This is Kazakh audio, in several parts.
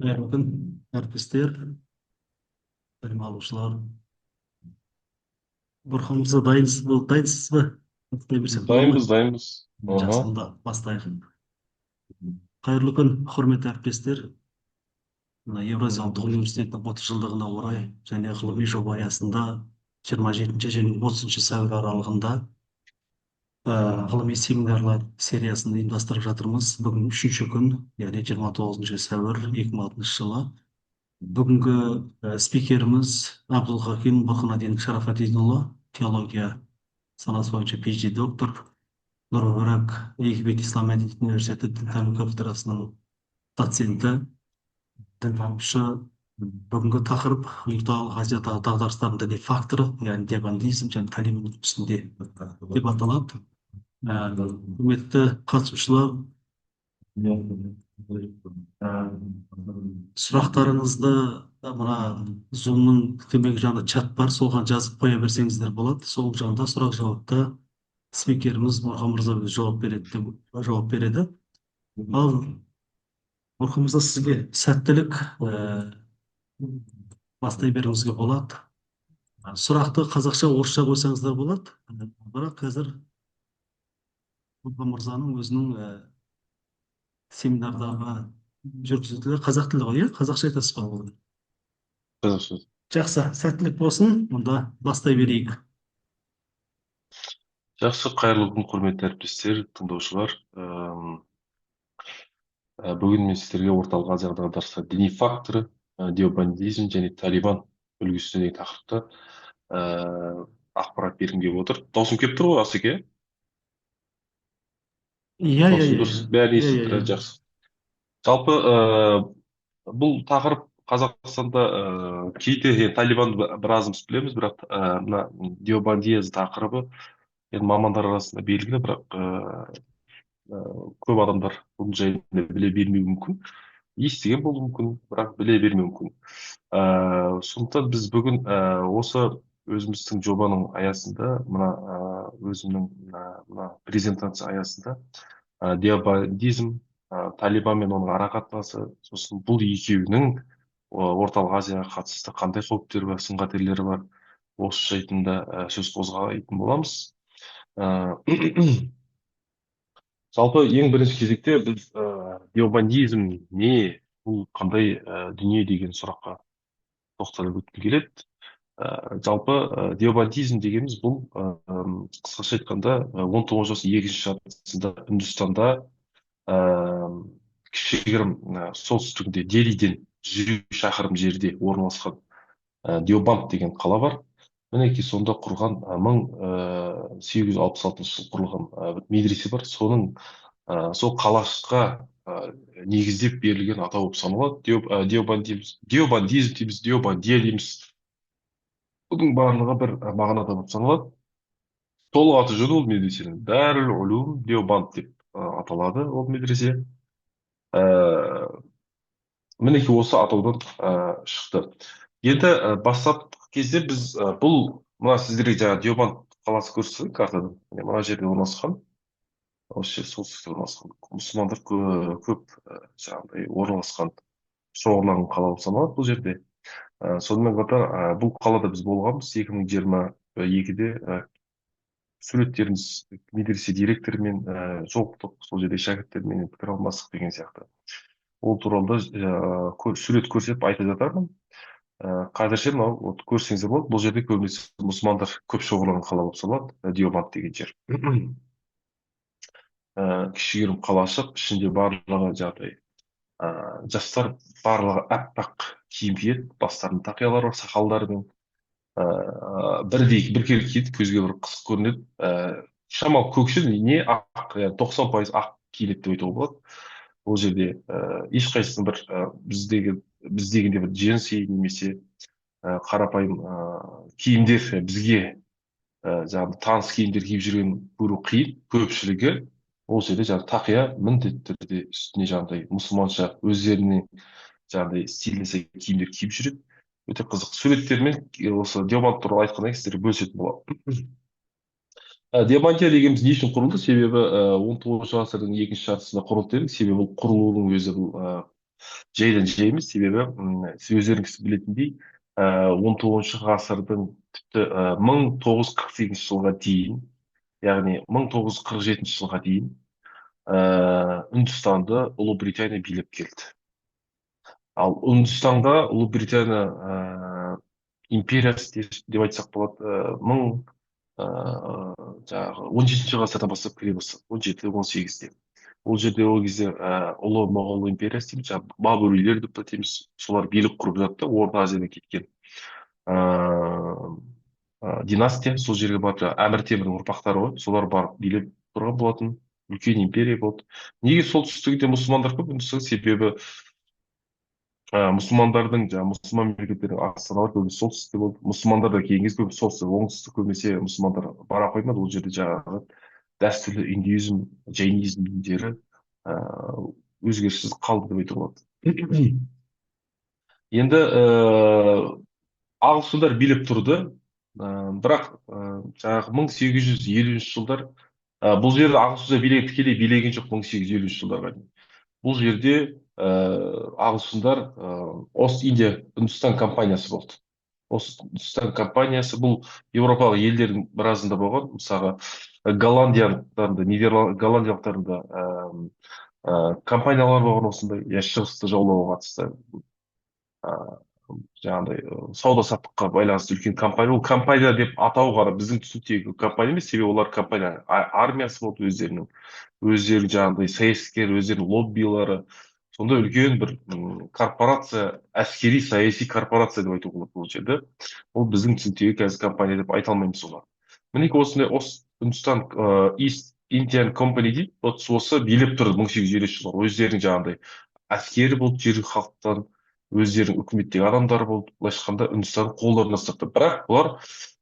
Қайырлы күн, әріптестер, білім алушылар. Бұрқанымызға дайынсыз ба? Нұқтай берсек бола ма? Дайынбыз. Ага. Жақсы, онда бастайық. Қайырлы күн, құрметті әріптестер. Мына Еуразия ұлттық университетінің 30 жылдығына орай және ғылыми жоба аясында 27 және 30 сәуір аралығында ғылыми семинарлар сериясын ұйымдастырып жатырмыз. Бүгін үшінші күн, яғни 29 сәуір 2006 жылы. Бүгінгі спикеріміз Абдулхаким Бұрханадин Шарафатдинұлы, теология саласы бойынша PhD доктор, Нұр Мүбарак Египет Ислам мәдениет университеті дінтану кафедрасының доценті, дінтанушы. Бүгінгі тақырып орталық Азиядағы дағдарыстардың діни факторы, яғни диабандизм және талибан үстінде деп аталады. Құрметті қатысушылар, сұрақтарыңызды мына зумның төменгі жағында чат бар, соған жазып қоя берсеңіздер болады. Сол жағында сұрақ жауапта спикеріміз Мұрхан мырза жауап береді. Ал Мұрхан мырза, сізге сәттілік, бастай беруіңізге болады. Сұрақты қазақша, орысша қойсаңыздар болады. Бірақ қазір Мұрхан мырзаның өзінің семинардағы жүргізітілі қазақ тілі ғой, иә? Қазақша айтасыз ба? Қазақша. Жақсы, сәттілік болсын. Мұнда бастай берейік. Жақсы, қайырлы күн, құрметті әріптестер, тыңдаушылар. Бүгін мен сіздерге орталық Азиядағы дағдарыстар діни факторы, деобандизм және талибан үлгісі деген тақырыпта ақпарат бергім келіп отыр. Даусым келіп тұр ғой, Асеке? Иә, иә, Даусым иә, дұрыс, бәрін иә, иә, естіп иә. тұрады, жақсы. Жалпы бұл тақырып Қазақстанда кейде талибанды біразымыз білеміз, бірақ мына деобандия тақырыбы енді мамандар арасында белгілі, бірақ көп адамдар бұл жайында біле бермеуі мүмкін. Естіген болуы мүмкін, бірақ біле бермеуі мүмкін. Сондықтан біз бүгін осы өзіміздің жобаның аясында, өзімнің мына презентация аясында диабандизм, талибан мен оның арақатынасы, сосын бұл екеуінің орталық Азияға қатысты қандай қауіптері бар, сын қатерлері бар, осы жайтында сөз қозғайтын боламыз. Жалпы ең бірінші кезекте біз деобандизм не, бұл қандай дүние деген сұраққа тоқталып өткім келеді. Жалпы деобандизм дегеніміз бұл қысқаша айтқанда 19 ғасырдың екінші жартысында Үндістанда кішігірім солтүстігінде Делиден 100 шақырым жерде орналасқан Деобанд деген қала бар. Мінекей сонда құрған 1866 жылы құрылған медресе бар. Соның сол қалашыққа негіздеп берілген атау болып саналады. Деобандизм дейміз, деобандия дейміз. Бұның барлығы бір мағынада болып саналады. Толық аты жөні ол медресенің Дарул Улум Деобанд деп аталады ол медресе. Мінекей осы атаудан шықты. Енді бастап кезде біз бұл мына сіздерге жаңағы Деобанд қаласы көрсетілген картадан. Мына жерде орналасқан. Осы жер солтүстікте орналасқан. Мұсылмандар көп жаңағыдай орналасқан шоғырланған қала болып саналады бұл жерде. Сонымен қатар бұл қалада біз болғанбыз 2022-де суреттеріміз медресе директорымен жолықтық, сол жерде шәкірттермен пікір алмастық деген сияқты. Ол туралы да сурет көрсетіп айтып жатармын. Қазірше мынау көрсеңіздер болады, бұл жерде көбінесе мұсылмандар көп шоғырланған қала болып саналады, Деобанд деген жер. Кішігірім қалашық, ішінде барлығы жағдай. Жастар барлығы аппақ киім киеді, бастарында тақиялар бар, сақалдарымен. Бір келіп киеді, көзге бір қысық көрінеді. Шамалы көкшіл не ақ, 90% ақ киінеді деп айтуға болады. Ол жерде ешқайсының бір біздегінде бір джинсы немесе қарапайым киімдер бізге жаңағы таныс киімдер киіп жүрген көру қиын. Көпшілігі ол жерде жаңағы тақия міндетті түрде үстіне жаңағыдай мұсылманша өздеріне жаңағыдай стиліне сай киімдер киіп жүреді. Өте қызық суреттермен осы Деобанд туралы айтқаннан кейін сіздерге бөлісетін боламын. Деобандия дегеніміз не үшін құрылды? Себебі 19 ғасырдың екінші жартысында құрылды дедік. Себебі бұл құрылуының өзі бұл жайдан жай емес, себебі сіз өздеріңіз білетіндей 19 ғасырдың тіпті 1948 жылға дейін, яғни 1947 жылға дейін Үндістанды Ұлыбритания билеп келді. Ал Үндістанға Ұлыбритания империясы деп айтсақ болады, жаңағы 17-ші ғасырдан бастап кіре бастады, 17-18-де. Ол жерде ол кезде ұлы моғол империясы дейміз, жаңағы бабуrilер деп атаймыз, солар билік құрып жатты, Орта Азиядан кеткен династия. Сол жерге барып Әмір Темірдің ұрпақтары ғой, солар барып билеп тұрған болатын, үлкен империя болды. Неге солтүстігінде мұсылмандар көп? Себебі мұсылмандардың, жаңағы мұсылман мемлекеттердің астаналары көбінесе солтүстікте болды. Мұсылмандар да кейінгі кезде солтүстік, оңтүстік көбінесе мұсылмандар бара қоймады. Ол жерде жаңағы дәстүрлі индуизм, джайнизм діндері өзгеріссіз қалды деп айтуға болады. Енді ағылшындар билеп тұрды, бірақ жаңағы 1850 жылдар, бұл жерде ағылшындар тікелей билеген жоқ 1850 жылдарға дейін. Бұл жерде ағылшындар Ост Индия Үндістан компаниясы болды. Ост Үндістан компаниясы бұл Еуропалық елдердің біразында болған. Мысалға голландиялықтардың да компаниялар болған осындай, я шығысты жаулауға қатысты жаңағыдай сауда саттыққа байланысты үлкен компания. Ол компания деп атау ғана біздің түсініктегі компания емес, себебі олар компания армиясы болды, өздерінің жаңағыдай саясаткер, өздерінің лоббилары. Сонда үлкен бір корпорация, әскери саяси корпорация деп айтуға болады бұл жерде. Ол біздің түсініктегі қазір компания деп айта алмаймыз олар. Мінекей осындай Үндістан East Indian Company дейді. Осы билеп тұрды 1850 жылдар. Өздерінің жаңағыдай әскері болды, жергілікті халықтан, өздерінің үкіметтегі адамдары болды. Былайша айтқанда Үндістанды қолдарына ұстады. Бірақ бұлар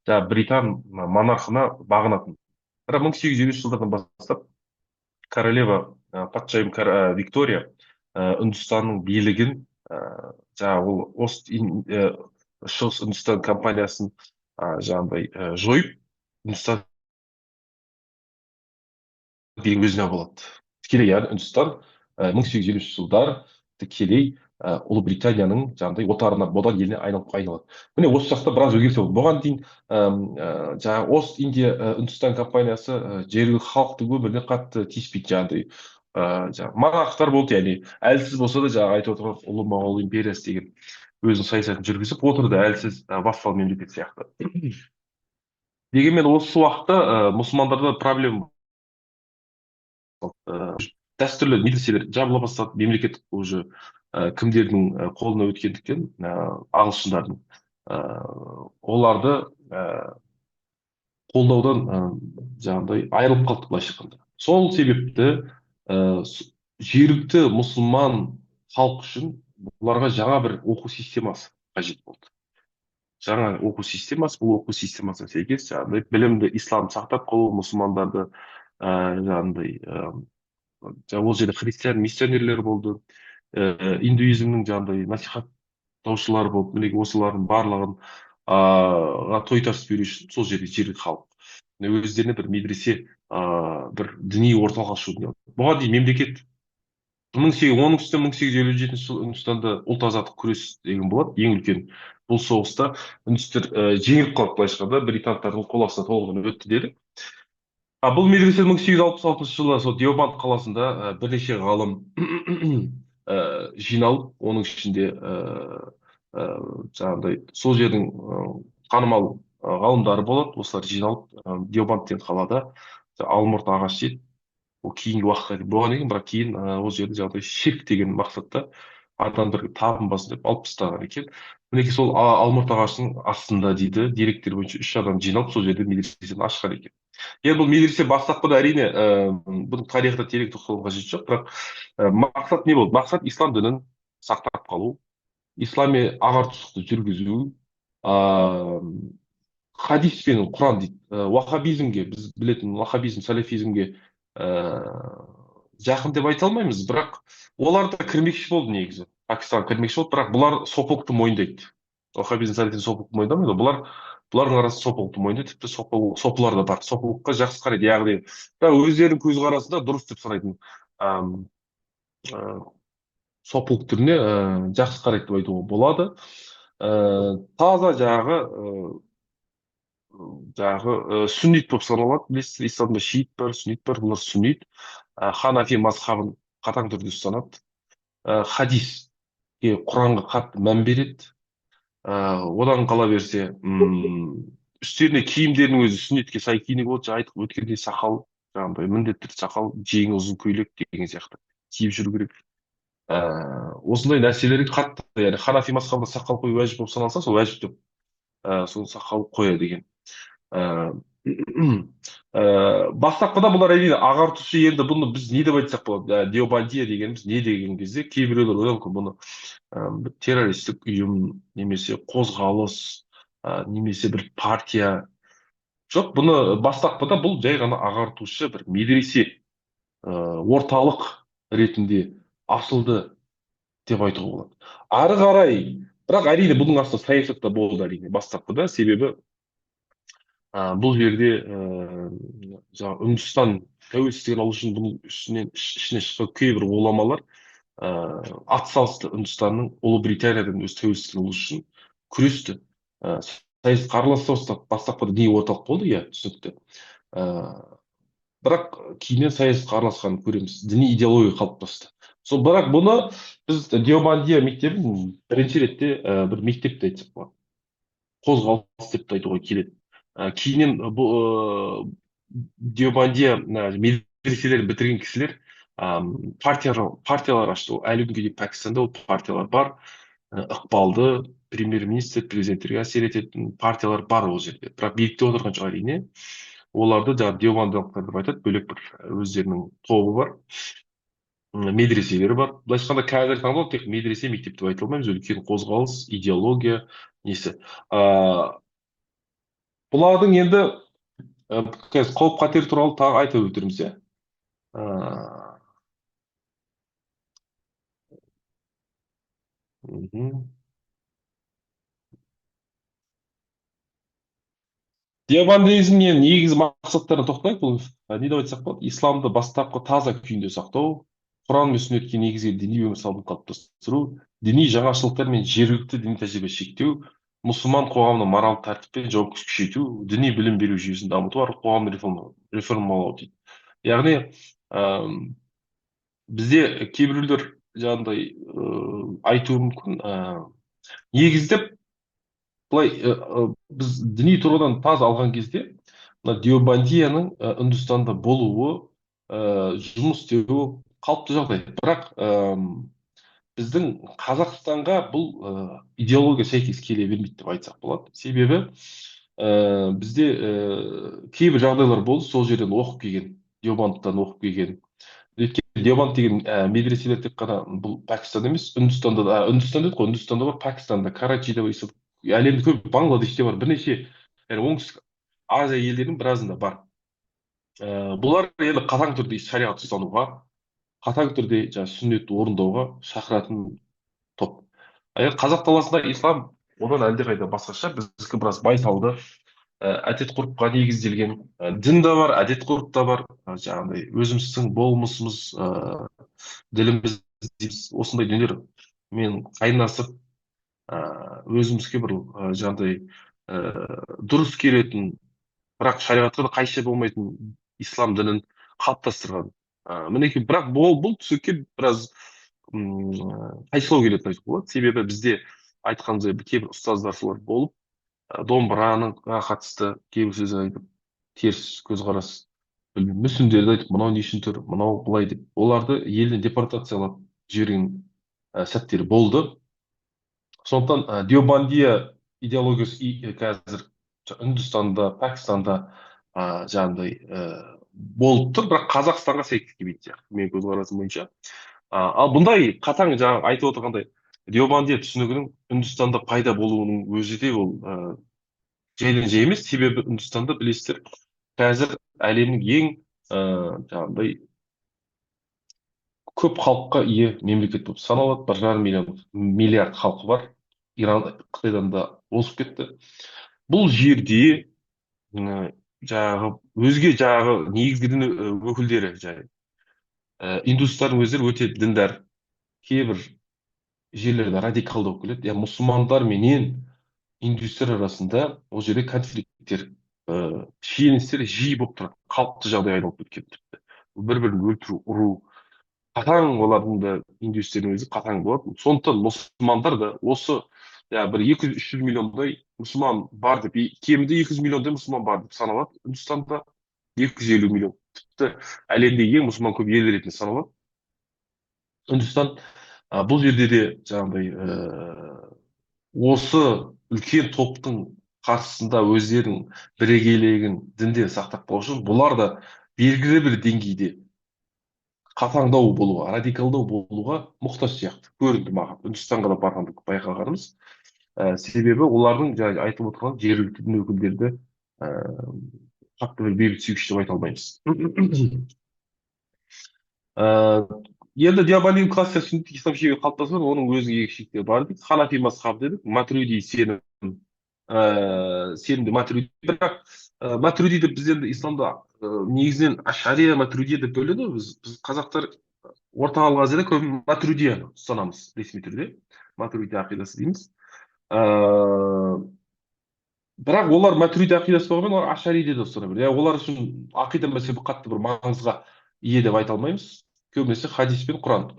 жаңағы британ монархына бағынатын. Бірақ 1850 жылдардан бастап королева патшайым Виктория Үндістанның билігін жаңағы ол шығыс Үндістан компаниясын жаңағыдай жойып, Үндістан билігін өзіне алады. Тікелей, яғни Үндістан 1850 жылдар тікелей Ұлыбританияның жаңағыдай отарына, бодан еліне айналады. Міне осы жақта біраз өзгеріс болды. Бұған дейін жаңағы Ост Индия Үндістан компаниясы жергілікті халықтың өміріне қатты тиіспейді. Жаңағы монархтар болды, яғни әлсіз болса да жаңағы айтып отырған ұлы моғол империясы деген өзінің саясатын жүргізіп отырды, әлсіз вассал мемлекет сияқты. Дегенмен осы уақытта мұсылмандарда проблема, дәстүрлі медреселер жабыла бастады, мемлекет уже кімдердің қолына өткендіктен, ағылшындардың оларды қолдаудан жаңағыдай айырылып қалды, былайша айтқанда. Сол себепті жергілікті мұсылман халық үшін бұларға жаңа бір оқу системасы қажет болды. Жаңа оқу системасы, бұл оқу системасына сәйкес жаңағыдай білімді ислам сақтап қалу, мұсылмандарды жаңағыдай ол жерде христиан миссионерлер болды, индуизмнің жаңағыдай насихаттаушылар болды. Мінекей осылардың барлығын тойтарыс беру үшін сол жерде жергілікті халық өздеріне бір медресе, бір діни орталық ашу. Бұған дейін мемлекет оның үстіне 1857 жылы Үндістанда ұлт азаттық күрес деген болады, ең үлкен. Бұл соғыста үндістер жеңіліп қалды, былайша айтқанда британдтардың қол астына толығымен өтті деді. Бұл медресе 1866 жылы сол Деобанд қаласында бірнеше ғалым жиналып, оның ішінде жаңағыдай сол жердің танымал ғалымдары болады. Осылар жиналып Деобанд деген қалада алмұрт ағаш дейді. Ол кейінгі уақытқа дейін болған екен, бірақ кейін ол жерде жаңағыдай ширк деген мақсатта адамдарға табынбасын деп алып тастаған екен. Мінекей сол алмұрт ағашының астында дейді, деректер бойынша 3 адам жиналып сол жерде медресені ашқан екен. Енді бұл медресе бастапқыда әрине бұның тарихына терең тоқталуға қажет жоқ, бірақ мақсат не болды? Мақсат ислам дінін сақтап қалу, ислами ағартушылықты жүргізу, хадис пен құран дейді. Уахабизмге, біз білетін уахабизм, салафизмге жақын деп айта алмаймыз, бірақ олар да кірмекші болды негізі. Пакистан кірмекші болды, бірақ бұлар сопылықты мойындайды. Уахабизм, салафизм сопылықты мойындамайды, бұлардың арасында сопылықты мойындайды, тіпті сопылар да бар. Сопылыққа жақсы қарайды, яғни өздерінің көзқарасында дұрыс деп санайтын сопылық түріне жақсы қарайды деп айтуға болады. Таза сүннит болып саналады. Білесіздер, исламда шиит бар, сүннит бар. Бұлар сүннит. Ханафи мазхабын қатаң түрде ұстанады. Хадиске, Құранға қатты мән береді. Одан қала берсе, үстеріне киімдерінің өзі сүннетке сай киінуге болады. Жаңа айтып өткендей сақал, жаңағыдай міндетті түрде сақал, жеңі ұзын көйлек деген сияқты киіп жүру керек. Осындай нәрселерге қатты, яғни ханафи мазхабында сақал қою уәжіп болып саналса, сол уәжіп деп сол сақал қояды деген. Ә, бастапқыда бұлар әрине ағартушы, енді бұны біз не деп айтсақ болады, деобандия дегеніміз не деген кезде кейбіреулер ойлауы мүмкін бұны бір террористік ұйым немесе қозғалыс, немесе бір партия. Жоқ, бұны бастапқыда бұл жай ғана ағартушы бір медресе, орталық ретінде ашылды деп айтуға болады. Ары қарай, бірақ әрине бұның астында саясат та болды әрине бастапқыда, себебі бұл жерде жаңағы Үндістан тәуелсіздігін алу үшін бұның ішіне шыққан кейбір ғұламалар атсалысты. Үндістанның Ұлыбританиядан өз тәуелсіздігін алу үшін күресті. Саясатқа араласа бастады. Бастапқыда діни орталық болды, иә, түсінікті. Бірақ кейіннен саясатқа араласқанын көреміз. Діни идеология қалыптасты. Сол, бірақ бұны біз Деобандия мектебін бірінші ретте бір мектеп те айтсақ болады. Қозғалыс деп те айтуға келеді. Кейіннен бұл Деобандия медреселерін бітірген кісілер партиялар ашты. Әлі күнге дейін Пәкістанда ол партиялар бар. Ықпалды премьер-министр, президенттерге әсер ететін партиялар бар ол жерде. Бірақ билікте отырған жоқ әрине. Оларды жаңағы деобандиялықтар деп айтады, бөлек бір өздерінің тобы бар, медреселері бар. Былайша айтқанда қазіргі таңда тек медресе, мектеп деп айта алмаймыз, үлкен қозғалыс, идеология несі. Бұлардың енді қазір қауіп қатер туралы тағы айтып өтірміз, иә. Диабандизмнің негізгі мақсаттарына тоқтайық. Бұл не деп айтсақ болады, исламды бастапқы таза күйінде сақтау, Құран мен сүннетке негізделген діни өмір салтын қалыптастыру, діни жаңашылдықтар мен жергілікті діни тәжірибе шектеу, мұсылман қоғамының моралдық тәртіп пен жауапкершілік күшейту, діни білім беру жүйесін дамыту арқылы қоғамды реформалау дейді. Яғни бізде кейбіреулер жаңағыдай айтуы мүмкін, негіздеп былай біз діни тұрғыдан таза алған кезде мына деобандияның Үндістанда болуы, жұмыс істеуі қалыпты жағдай. Бірақ біздің Қазақстанға бұл идеология сәйкес келе бермейді деп айтсақ болады. Себебі бізде кейбір жағдайлар болды, сол жерден оқып келген, деобандтан оқып келген. Өйткені деобанд деген медреселер тек қана бұл Пәкістанда емес, Үндістанда да, Үндістанда бар, Пәкістанда, Карачида бар, әлемде көп, Бангладеште бар, бірнеше оңтүстік Азия елдерінің біразында бар. Бұлар енді қатаң түрде шариғат ұстануға, қатаң түрде сүннетті орындауға шақыратын топ. Қазақ даласында ислам одан әлдеқайда басқаша. Біздікі біраз байсалды, әдет ғұрыпқа негізделген. Дін де бар, әдет ғұрып та бар. Жаңағыдай өзіміздің болмысымыз, діліміз дейміз, осындай дүниелермен қайнасып, өзімізге бір жаңағыдай дұрыс келетін, бірақ шариғатқа да қайшы болмайтын ислам дінін қалыптастырған. Мінекей, бірақ бұл түсінікке біраз қайшылау келетін айтуға болады. Себебі бізде айтқанымыздай кейбір ұстаздар солар болып, домбыраға қатысты кейбір сөз айтып, теріс көзқарас, мүсіндерді айтып, мынау не үшін тұр, мынау былай деп, оларды елден депортациялап жіберген сәттері болды. Сондықтан деобандия идеологиясы қазір Үндістанда, Пәкістанда жаңағыдай болып тұр, бірақ Қазақстанға сәйкес келмейді сияқты, менің көзқарасым бойынша. Ал бұндай қатаң жаңағы айтып отырғандай деобандия түсінігінің Үндістанда пайда болуының өзі де ол жайдан жай емес. Себебі Үндістанда білесіздер, қазір әлемнің ең жаңағыдай көп халыққа ие мемлекет болып саналады. 1,5 миллиард халқы бар. Иран, Қытайдан да озып кетті. Бұл жерде жаңағы өзге жаңағы негізгі дін өкілдері, индустардың өздері өте діндар. кейбір жерлерде радикалдау келеді. Яғни мұсылмандар менен индустар арасында ол жерде конфликттер, шиеленістер жиі болып тұрады. Қалыпты жағдай айналып кеткен тіпті. Бір бірін өлтіру, ұру, қатаң олардың да индустрияның өзі қатаң болады. Сондықтан мұсылмандар да осы бір 200-300 миллиондай мұсылман бар деп, кемінде 200 миллиондай мұсылман бар деп саналады. Үндістанда 250 миллион. Тіпті әлемдегі ең мұсылман көп ел ретінде саналады. Үндістан бұл жерде де жаңағыдай осы үлкен топтың қарсысында өздерінің бірегейлігін, діндерін сақтап қалу үшін бұлар да белгілі бір деңгейде қатаңдау болуға, радикалдау болуға мұқтаж сияқты көрінді маған. Үндістанға да барғанда байқағанымыз. Себебі олардың жаңа айтып отырған жергілікті дін өкілдері де қатты бір бейбітсүйгіш деп айта алмаймыз. Енді диаболин кластер сүннит ислам шигі қалыптасқан, оның өзінің ерекшеліктері бар дейді. Ханафи мазхабы дедік, матруди сенім, сенімді матруди, бірақ матрудиді біз енді исламда негізінен ашария матруди деп бөледі. Біз қазақтар орталық азияда көп матрудияны ұстанамыз ресми түрде, матруди ақидасы дейміз. Бірақ олар матруди ақидасы болғанмен олар ашариде де ұстана береді. Олар үшін ақида мәселесі қатты бір маңызға ие деп айта алмаймыз. Көбінесе хадис пен құран.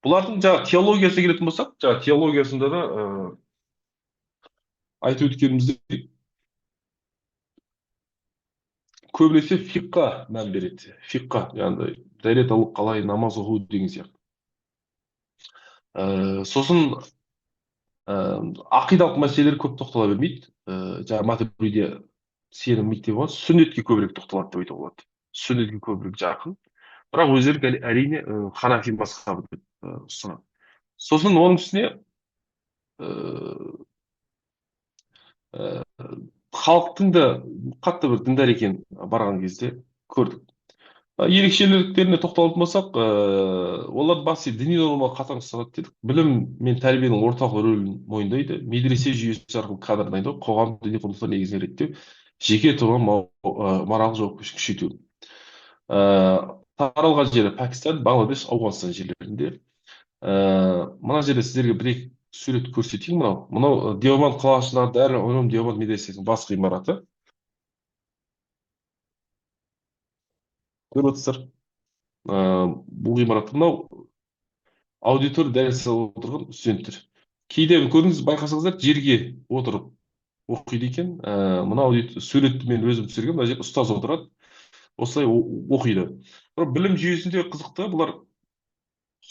Бұлардың жаңағы теологиясына келетін болсақ, жаңағы теологиясында да айтып өткеніміздей көбінесе фиққа мән береді. Фиққа, яғни дәрет алу қалай, намаз оқу деген сияқты. Сосын ақидалық мәселелер көп тоқтала бермейді. Жаңағы матуридия сенім мектебі бар, сүннетке көбірек тоқталады деп айтуға болады. Сүннетке көбірек жақын. Бірақ өздері әрине ханафи мазхабы деп ұстанады. Сосын оның үстіне халықтың да қатты бір діндар екенін барған кезде көрдік. Ерекшеліктеріне тоқталатын болсақ, олар басты діни нормаға қатаң ұстанады дедік. Білім мен тәрбиенің орталық рөлін мойындайды. Медресе жүйесі арқылы кадр дайындау, қоғам діни құндылықтар негізін реттеу, жеке тұлға моралдық жауапкершілік күшейту. Таралған жері Пәкістан, Бангладеш, Ауғанстан жерлерінде. Мына жерде сіздерге бір-екі сурет көрсетейін. Мынау Деобанд қаласындағы Дәрі Улум Деобанд медресесінің бас ғимараты. Көріп отырсыздар. Бұл ғимаратта мынау аудитория дәріс алып отырған студенттер. Кейде көрдіңіз, байқасаңыздар, жерге отырып оқиды екен. Мына суретті мен өзім түсіргенмін. Мына жерде ұстаз отырады, осылай оқиды. Білім жүйесінде қызықты, бұлар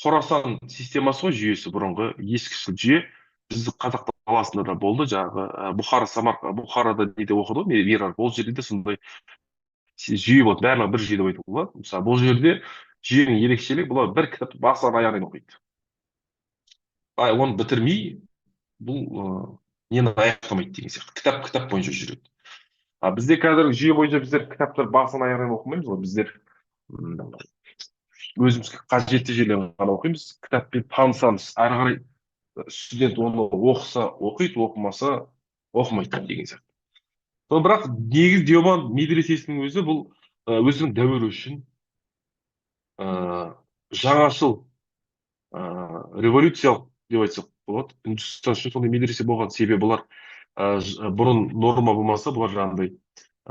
Хорасан системасы ғой, жүйесі бұрынғы ескішіл жүйе. Біздің қазақ даласында да болды, жаңағы Бұхарада неде оқыды ғой, Мирар. Ол жерде де сондай жүйе болды, бәрі бір жүйе деп айтуға болады. Мысалы, бұл жерде жүйенің ерекшелігі, бұлар бір кітапты басынан аяғына дейін оқиды. Оны бітірмей, бұл нені аяқтамайды деген сияқты. Кітап бойынша жүреді. Бізде қазір жүйе бойынша біздер кітаптар басынан аяғына дейін оқымаймыз ғой. Біздер өзімізге қажетті жерлерін ғана оқимыз. Кітаппен танысамыз. Әрі қарай студент оны оқыса оқиды, оқымаса оқымайды деген сияқты. Бірақ негіз Деобанд медресесінің өзі бұл өзінің дәуірі үшін жаңашыл, революциялық деп айтсақ болады. Үндістан үшін сондай медресе болған себебі бұлар бұрын норма болмаса, бұлар жаңағыдай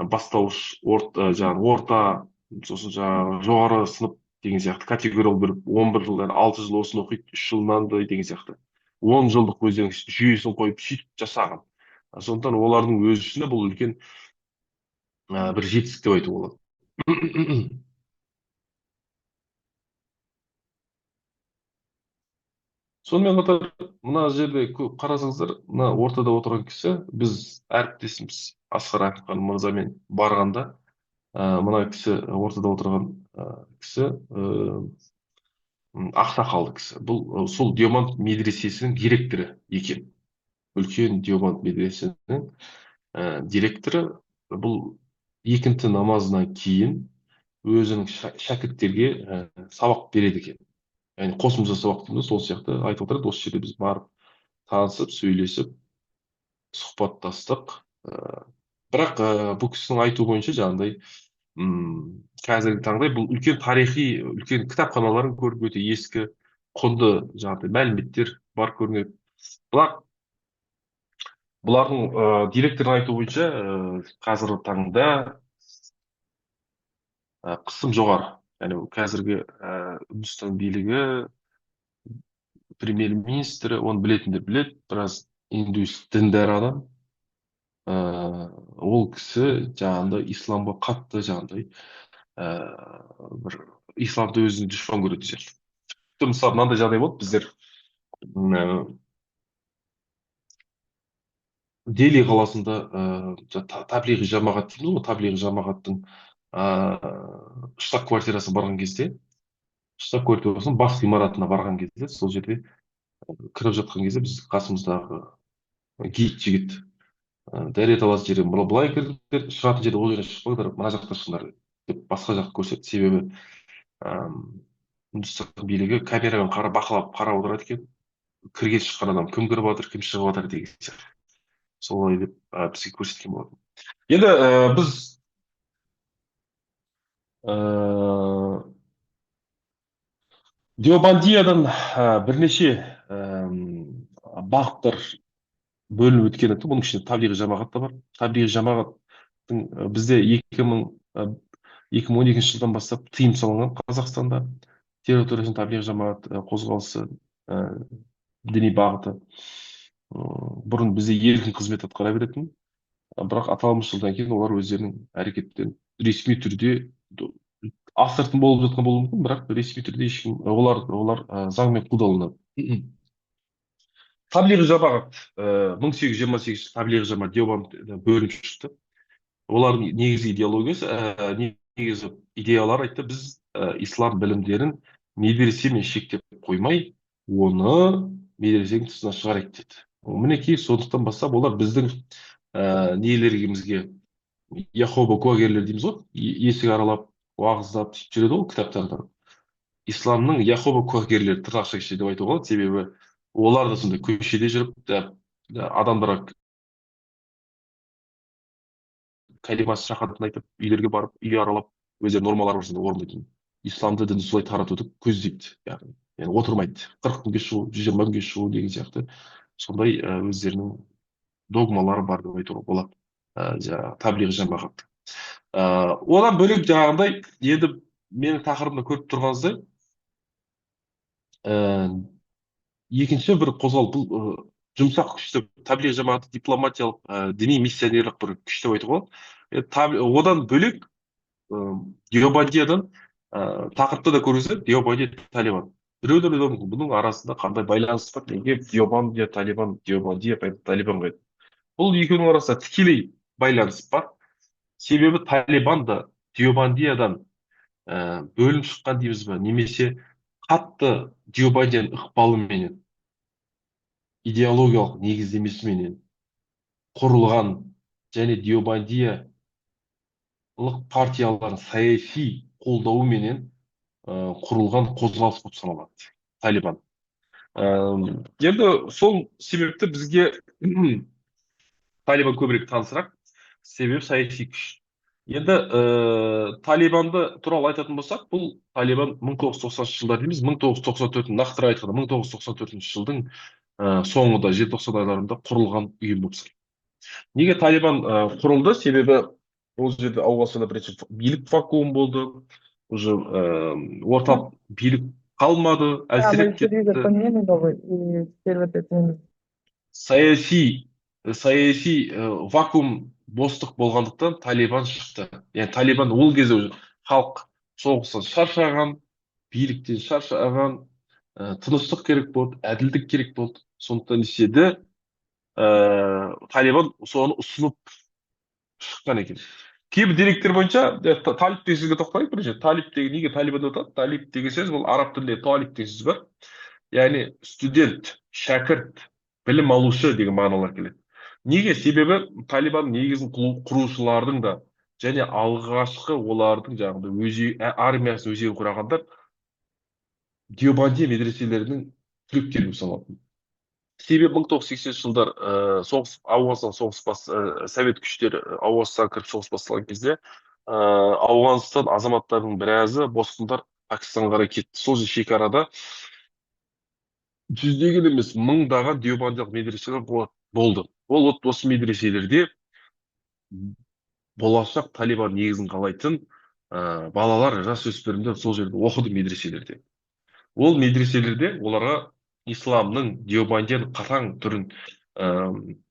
бастауыш, орта, сосын жаңағы жоғары сынып деген сияқты категория беріп, 11 жыл, 6 жыл осыны оқиды, 3 жылынан деген сияқты. 10 жылдық өздерінің жүйесін қойып сөйтіп жасаған. Сондықтан олардың өз ішінде бұл үлкен бір жетістік деп айтуға болады. Сонымен қатар, мына жерде қарасаңыздар, мына ортада отырған кісі, біз әріптесіміз Асқар Аққан мырзамен барғанда, мына кісі ортада отырған кісі ақсақалды кісі. Бұл сол Деобанд медресесінің директоры екен. Үлкен Деобанд медресесінің директоры. Бұл екінті намазынан кейін өзінің шәкірттерге сабақ береді екен. Яғни қосымша сабақ дейміз, сол сияқты айтып отырады. Осы жерде біз барып танысып, сөйлесіп, сұхбаттастық. Бірақ бұл кісінің айтуы бойынша жаңағыдай қазіргі таңда бұл үлкен тарихи үлкен кітапханаларын көріп өте ескі құнды жаңағыдай мәліметтер бар көрінеді. бірақ бұлардың директордың айтуы бойынша қазіргі таңда қысым жоғары. яғни қазіргі үндістан билігі, премьер-министрі, оны білетіндер біледі, біраз индуист діндар адам. Ол кісі жаңағыдай исламға қатты жаңағыдай бір исламды өзіне дұшпан көретін сияқты. Тіпті мысалы мынандай жағдай болды. Біздер Дели қаласында таблиғи жамағат дейміз ғой, таблиғи жамағаттың штаб-квартирасына барған кезде, штаб-квартирасының бас ғимаратына барған кезде, сол жерде кіріп жатқан кезде біз қасымыздағы гид жігіт дәрет алатын жерден былай кірдіңдер, шығатын жерде ол жерден шықпаңдар, мына жақта шығыңдар деп басқа жақты көрсетті. Себебі үндістан билігі камерамен бақылап қарап отырады екен, кірген шыққан адам кім кіріп жатыр, кім шығып жатыр деген сияқты. Солай деп бізге көрсеткен болатын. Енді біз Деобандиядан бірнеше бағыттар бөлініп өткен еді. Бұның ішінде таблиғи жамағат та бар. Таблиғи жамағаттың бізде 2012 жылдан бастап тыйым салынған Қазақстанда территориясында таблиғи жамағат қозғалысы діни бағыты. Бұрын бізде еркін қызмет атқара беретін, бірақ аталмыш жылдан кейін олар өздерінің әрекеттерін ресми түрде астыртын болып жатқан болуы мүмкін, бірақ ресми түрде ешкім олар заңмен қудаланады. Таблиғи жамағат 1828 таблиғи жамағат Деобандыдан бөлініп шықты. Олардың негізгі идеологиясы, негізгі идеялар айтты, біз ислам білімдерін медресемен шектеп қоймай, оны медресенің тысына шығарайық деді. Мінекей сондықтан бастап олар біздің нелерімізге Яхова куәгерлер дейміз ғой, есік аралап уағыздап сөйтіп жүреді ғой кітаптарда. Исламның Яхова куәгерлері тырнақша деп айтуға болады, себебі олар да сондай көшеде жүріп адамдарға кәлима шахадатын айтып, үйлерге барып, үй аралап, өздері нормалар барысында орындайтын. Исламды дінді солай таратуды көздейді. Яғни отырмайды. 40 күнге шығу, 120 күнге шығу деген сияқты сондай өздерінің догмалары бар деп айтуға болады. Таблиғи жамағат. Одан бөлек жаңағындай, енді менің тақырыбымда көріп тұрғаныңыздай, екінші бір қозғалыс, бұл жұмсақ күшті таблиғи жамағаты дипломатиялық, діни миссионерлік бір күш деп айтуға болады. Одан бөлек Деобандиядан тақырыпта да көрсек, Деобандия Талибан. Біреулер ойлауы мүмкін, бұның арасында қандай байланыс бар? Неге Деобандия Талибан, Деобандия Талибан қайды? Бұл екеуінің арасында тікелей байланыс бар. Себебі Талибан да Деобандиядан бөлініп шыққан дейміз бе, немесе қатты Деобандияның ықпалыменен, идеологиялық негіздемесіменен құрылған және Деобандиялық партиялардың саяси қолдауыменен құрылған қозғалыс болып саналады Талибан. Енді сол себепті бізге Талибан көбірек танысырақ, себебі саяси күш. Енді Талибанды туралы айтатын болсақ, бұл Талибан 1990 жылдар дейміз, 1994, нақтырақ айтқанда 1994 жылдың соңында, желтоқсан айларында құрылған ұйым болып саналады. Неге Талибан құрылды? Себебі ол жерде ауғанстанда бірінші билік вакуум болды, уже орталық билік қалмады, әлсіреп кетті. Саяси вакуум, бостық болғандықтан Талибан шықты. Яғни Талибан ол кезде халық соғыстан шаршаған, биліктен шаршаған, тыныштық керек болды, әділдік керек болды. Сондықтан істеді, Талибан соны ұсынып шыққан екен. Кейбір деректер бойынша талиб деген сөзге тоқталайық бірінші. Талиб деген неге Талибан деп атады? Талиб деген сөз, бұл араб тілінде талиб деген сөз бар. Яғни студент, шәкірт, білім алушы деген мағыналар келеді. Неге? Себебі Талибан негізін құрушылардың да және алғашқы олардың жаңағыдай армиясын өзегі құрағандар Деобандия медреселерінің түлектері болып саналатын. Себебі 1980 жылдар Ауғанстан соғыс совет күштері Ауғанстанға кіріп соғыс басталған кезде Ауғанстан азаматтарының біразы босқындар Пәкістанға қарай кетті. Сол шекарада жүздеген емес мыңдаған деобандиялық медреселер болды. Ол осы медреселерде болашақ Талибан негізін қалайтын балалар, жасөспірімдер сол жерде оқыды медреселерде. Ол медреселерде оларға исламның деобандияның қатаң түрін,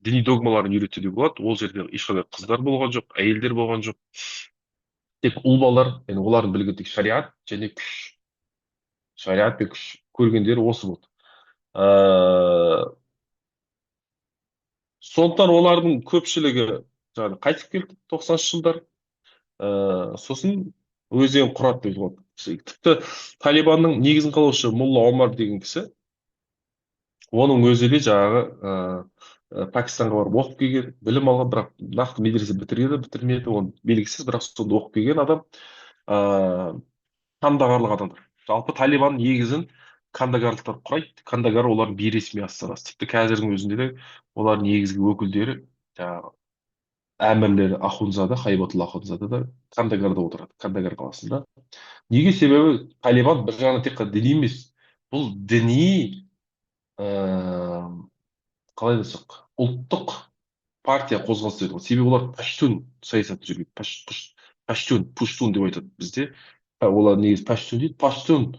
діни догмаларын үйретті деуге болады. Ол жерде ешқандай қыздар болған жоқ, әйелдер болған жоқ. Тек ұл балалар, яғни олардың білген тек шариғат және күш. Шариғат пен күш көргендері осы болды. Сондықтан олардың көпшілігі жаңағы қайтып келді 90-шы жылдар. Сосын өздерін құрады деуге болады. Тіпті Талибанның негізін қалаушы Мулла Омар деген кісі, оның өзі де жаңағы Пәкістанға барып оқып келген, білім алған, бірақ нақты медресе бітіреді, бітірмеді, оны белгісіз, бірақ сонда оқып келген адам. Кандагарлық адамдар. Жалпы Талибан негізін кандагарлықтар құрайды. Кандагар олардың бейресми астанасы. Тіпті қазірдің өзінде де олардың негізгі өкілдері, жаңағы әмірлері Ахунзада, Хайбатулла Ахунзада да Кандагарда отырады, Кандагар қаласында. Неге? Себебі Талибан бір жағынан тек қана діни емес, бұл діни, қалай десек, ұлттық партия қозғалысы дейді ғой. Себебі олар паштун саясатын жүргізеді. Пуштун деп айтады бізде. Олар негізі паштун дейді. Паштун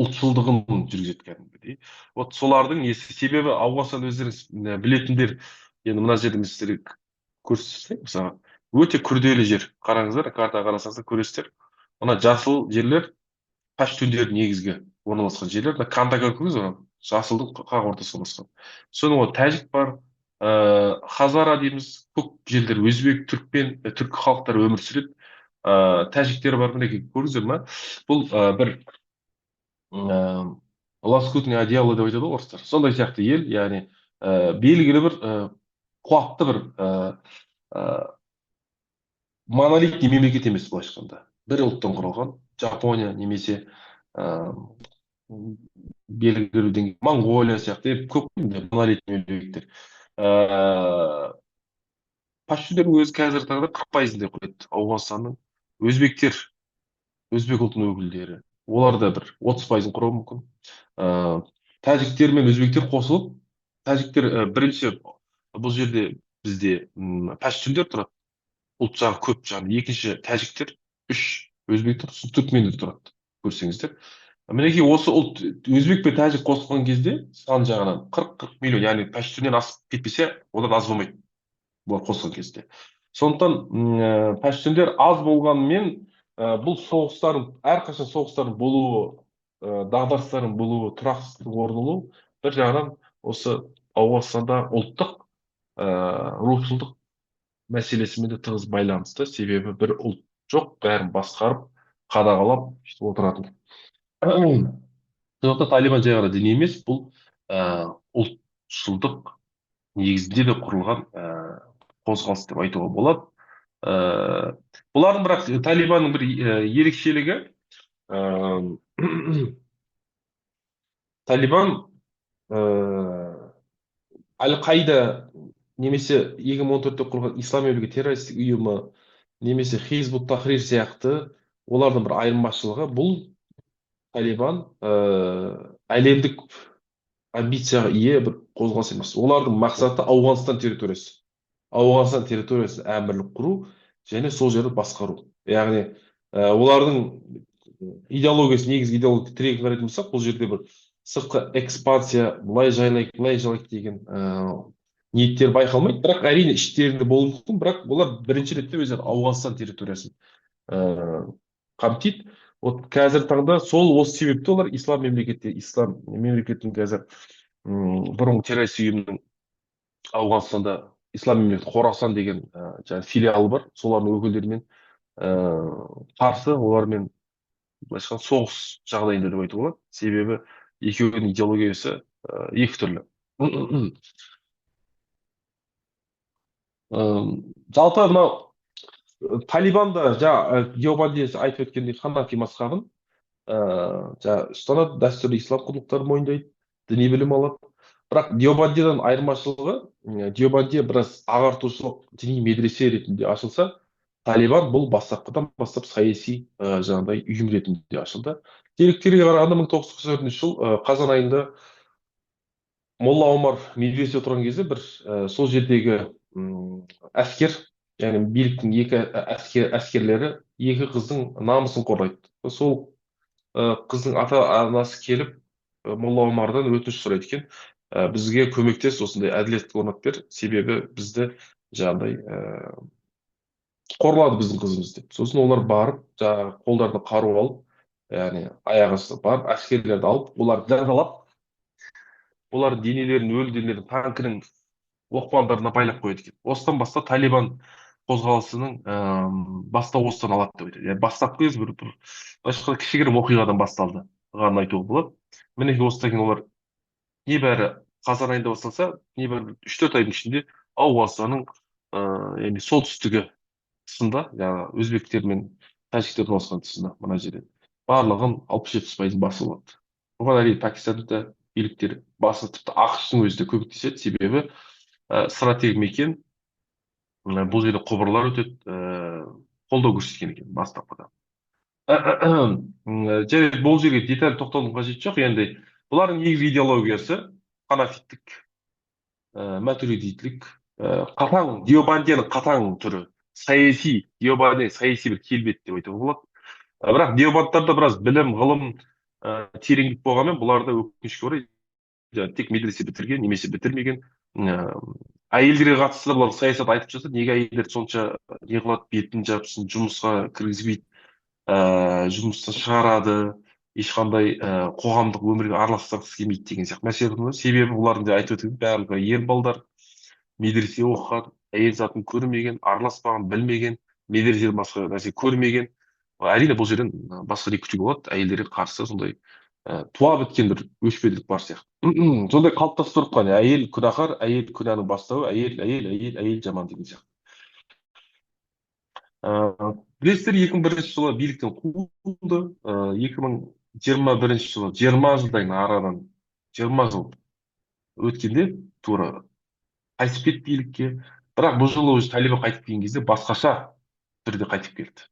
ұлтшылдығын жүргізеді кәдімгідей. Вот солардың несі. Себебі Ауғанстан өздеріңіз білетіндер, енді мына жерде мен сіздерге көрсетсем, мысалы, өте күрделі жер. Қараңыздар, картаға қарасаңыздар көресіздер. Мына жасыл жерлер паштундердің негізгі орналасқан жерлер. Мына Кандагар көрдіңіз ба? Жасылдың қақ ортасында орналасқан. Соның ол тәжік бар, хазара дейміз, көп жерлер, өзбек, түрікмен, түркі халықтары өмір сүреді. Тәжіктер бар, мінекей көрдіңіздер ма? Бұл бір лоскутный одеяло деп айтады ғой орыстар. Сондай сияқты ел, яғни белгілі бір қуатты бір монолитный мемлекет емес, былайша айтқанда. Бір ұлттан құралған Жапония немесе белгілі деңгей Моңғолия сияқты көп монолитный мемлекеттер. Паштундардың өзі қазіргі таңда 40%-ді құрайды. Ауғанстанның өзбектер, өзбек ұлтының өкілдері, олар да бір 30%-ын құруы мүмкін. Тәжіктер мен өзбектер қосылып, тәжіктер бірінші, бұл жерде бізде паштундер тұрады, ұлт жағы көп жағы. Екінші тәжіктер, үш өзбектер, сосын түркмендер тұрады, көрсеңіздер. Мінекей осы ұлт, өзбек пен тәжік қосылған кезде сан жағынан 40 миллион, яғни паштуннен асып кетпесе, одан аз болмайды бұлар қосылған кезде. Сондықтан паштундер аз болғанымен, бұл соғыстардың, әрқашан соғыстардың болуы, дағдарыстардың болуы, тұрақсыздық орнылу, бір жағынан осы Ауғанстанда ұлттық рухшылдық мәселесімен де тығыз байланысты. Себебі бір ұлт жоқ, бәрін басқарып, қадағалап отыратын. Сондықтан Талибан жай ғана діни емес, бұл ұлтшылдық негізінде де құрылған қозғалыс деп айтуға болады. Бұлардың бірақ Талибанның бір ерекшелігі, Талибан Аль-Қаида немесе 2014-те құрылған ислам мемлекеті террористік ұйымы немесе Хизбут Тахрир сияқты олардың бір айырмашылығы, бұл Талибан әлемдік амбицияға ие бір қозғалыс емес. Олардың мақсаты Ауғанстан территориясы. Ауғанстан территориясын әмірлік құру және сол жерді басқару. Яғни олардың идеологиясы, негізгі идеология тірегін қарайтын болсақ, бұл жерде бір сыртқы экспансия, былай жайлайды деген ниеттер байқалмайды. Бірақ әрине іштерінде болуы мүмкін, бірақ олар бірінші ретте өздері Ауғанстан территориясын қамтиды. Вот қазір таңда осы себепті олар ислам мемлекеттің қазір бұрынғы террорист ұйымның Ауғанстанда ислам мемлекеті Хорасан деген жаңағы филиалы бар. Солардың өкілдерімен қарсы, олармен былайша соғыс жағдайында деп айтуға болады. Себебі екеуінің идеологиясы екі түрлі. Жалпы мынау Талибанда Деобанди айтып өткендей Ханафи мазхабын ұстанады, дәстүрлі ислам құндылықтарын мойындайды, діни білім алады. Бірақ Деобандидан айырмашылығы, Деобанди біраз ағартушылық діни медресе ретінде ашылса, Талибан бұл бастапқыдан бастап саяси жаңағыдай ұйым ретінде ашылды. Деректерге қарағанда 1994 жыл қазан айында молла омар медресе тұрған кезде бір сол жердегі әскер, яғни биліктің екі әскерлері екі қыздың намысын қорғайды. Сол қыздың ата анасы келіп молла омардан өтініш сұрайды екен, бізге көмектес, осындай әділет орнатып бер, себебі бізді жаңағыдай қорлады біздің қызымыз деп. Сосын олар барып жаңағы қолдарына қару алып, яғни аяқ астынан барып әскерлерді алып, оларды жазалап, олардың денелерін, өлі денелерін танкінің оқпандарына байлап қояды екен. Осыдан бастап Талибан қозғалысының бастау осыдан алады деп айтады. Yani бастапқы кез бір былайша кішігірім оқиғадан басталды ғана айтуға болады. Мінекей осыдан кейін олар небәрі қазан айында басталса, небәрі 3-4 айдың ішінде Ауғанстанның яғни солтүстігі тұсында, жаңағы өзбектер мен тәжіктер орналасқан тұсында, мына жерде барлығын 60-70% басып алады. Оған әрине Пәкістанның да биліктері басы, тіпті ақш-тың өзі де көмектеседі, себебі стратегик мекен, бұл жерде құбырлар өтеді, қолдау көрсеткен екен бастапқыда. Және бұл жерге деталь тоқталудың қажеті жоқ. Енді бұлардың негізгі идеологиясы ханафиттік, мәтуридийлік, қатаң, диобандияның қатаң түрі, саяси, диобанди саяси бір келбет деп айтуға болады. Бірақ диобандтарда біраз білім, ғылым, тереңдік болғанмен, бұларда өкінішке орай тек медресе бітірген немесе бітірмеген, әйелдерге қатысты да бұлар саясат айтып жатыр. Неге әйелдер сонша не қылады, бетін жапсын, жұмысқа кіргізбейді, жұмыстан шығарады, ешқандай қоғамдық өмірге араластырғысы келмейді деген сияқты мәселе. Себебі бұлардың да айтып өткен барлығы ер балдар, медресе оқыған, әйел затын көрмеген, араласпаған, білмеген, медреседен басқа нәрсе көрмеген. Әрине бұл жерден басқа не күтуге болады, әйелдерге қарсы сондай туа біткен бір өшпенділік бар сияқты. Сондай қалыптасып тұрып қалған, әйел күнәһар, әйел күнәнің бастауы, әйел жаман деген сияқты. Білесіздер, 2001 жылы биліктен қуылды, 2021 жылы 20 жылдан арадан 20 жыл өткенде тура қайтып кетті билікке. Бірақ бұл жолы өзі Талибан қайтып келген кезде басқаша түрде қайтып келді.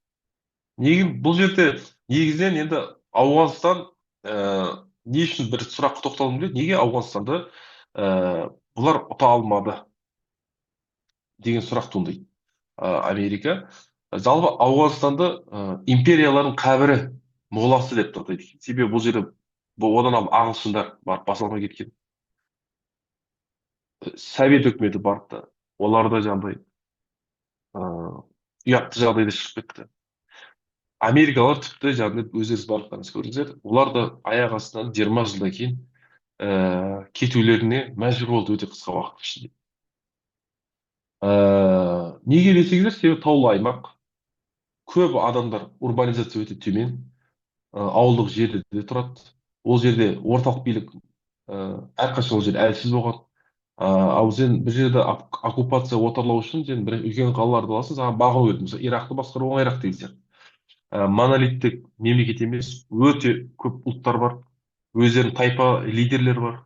Неге бұл жерде негізінен енді Ауғанстан не үшін бір сұраққа тоқталғым келеді, неге Ауғанстанды бұлар ұта алмады деген сұрақ туындайды. Америка жалпы Ауғанстанды империялардың қабірі, моласы деп атайды екен. Себебі бұл жерде одан алып ағылшындар барып баса алмай кеткен. Совет өкіметі барып та олар да жаңағыдай ұятты жағдайда шығып кетті. Америкалар тіпті жаңағыдай өздеріңіз барлықтарыңыз көрдіңіздер, олар да аяқ астынан 20 жылдан кейін кетулеріне мәжбүр болды өте қысқа уақыт ішінде. Неге десеңіздер, себебі таулы аймақ, көп адамдар, урбанизация өте төмен, ауылдық жерде тұрады. Ол жерде орталық билік әрқашан ол жерде әлсіз болған. Ал сен бір жерде оккупация отарлау үшін сен бір үлкен қалаларды аласың, саған бағыну керек. Мысалы, Ирақты басқару оңайырақ деген сияқты. Монолиттік мемлекет емес, өте көп ұлттар бар, өздерінің тайпа лидерлері бар.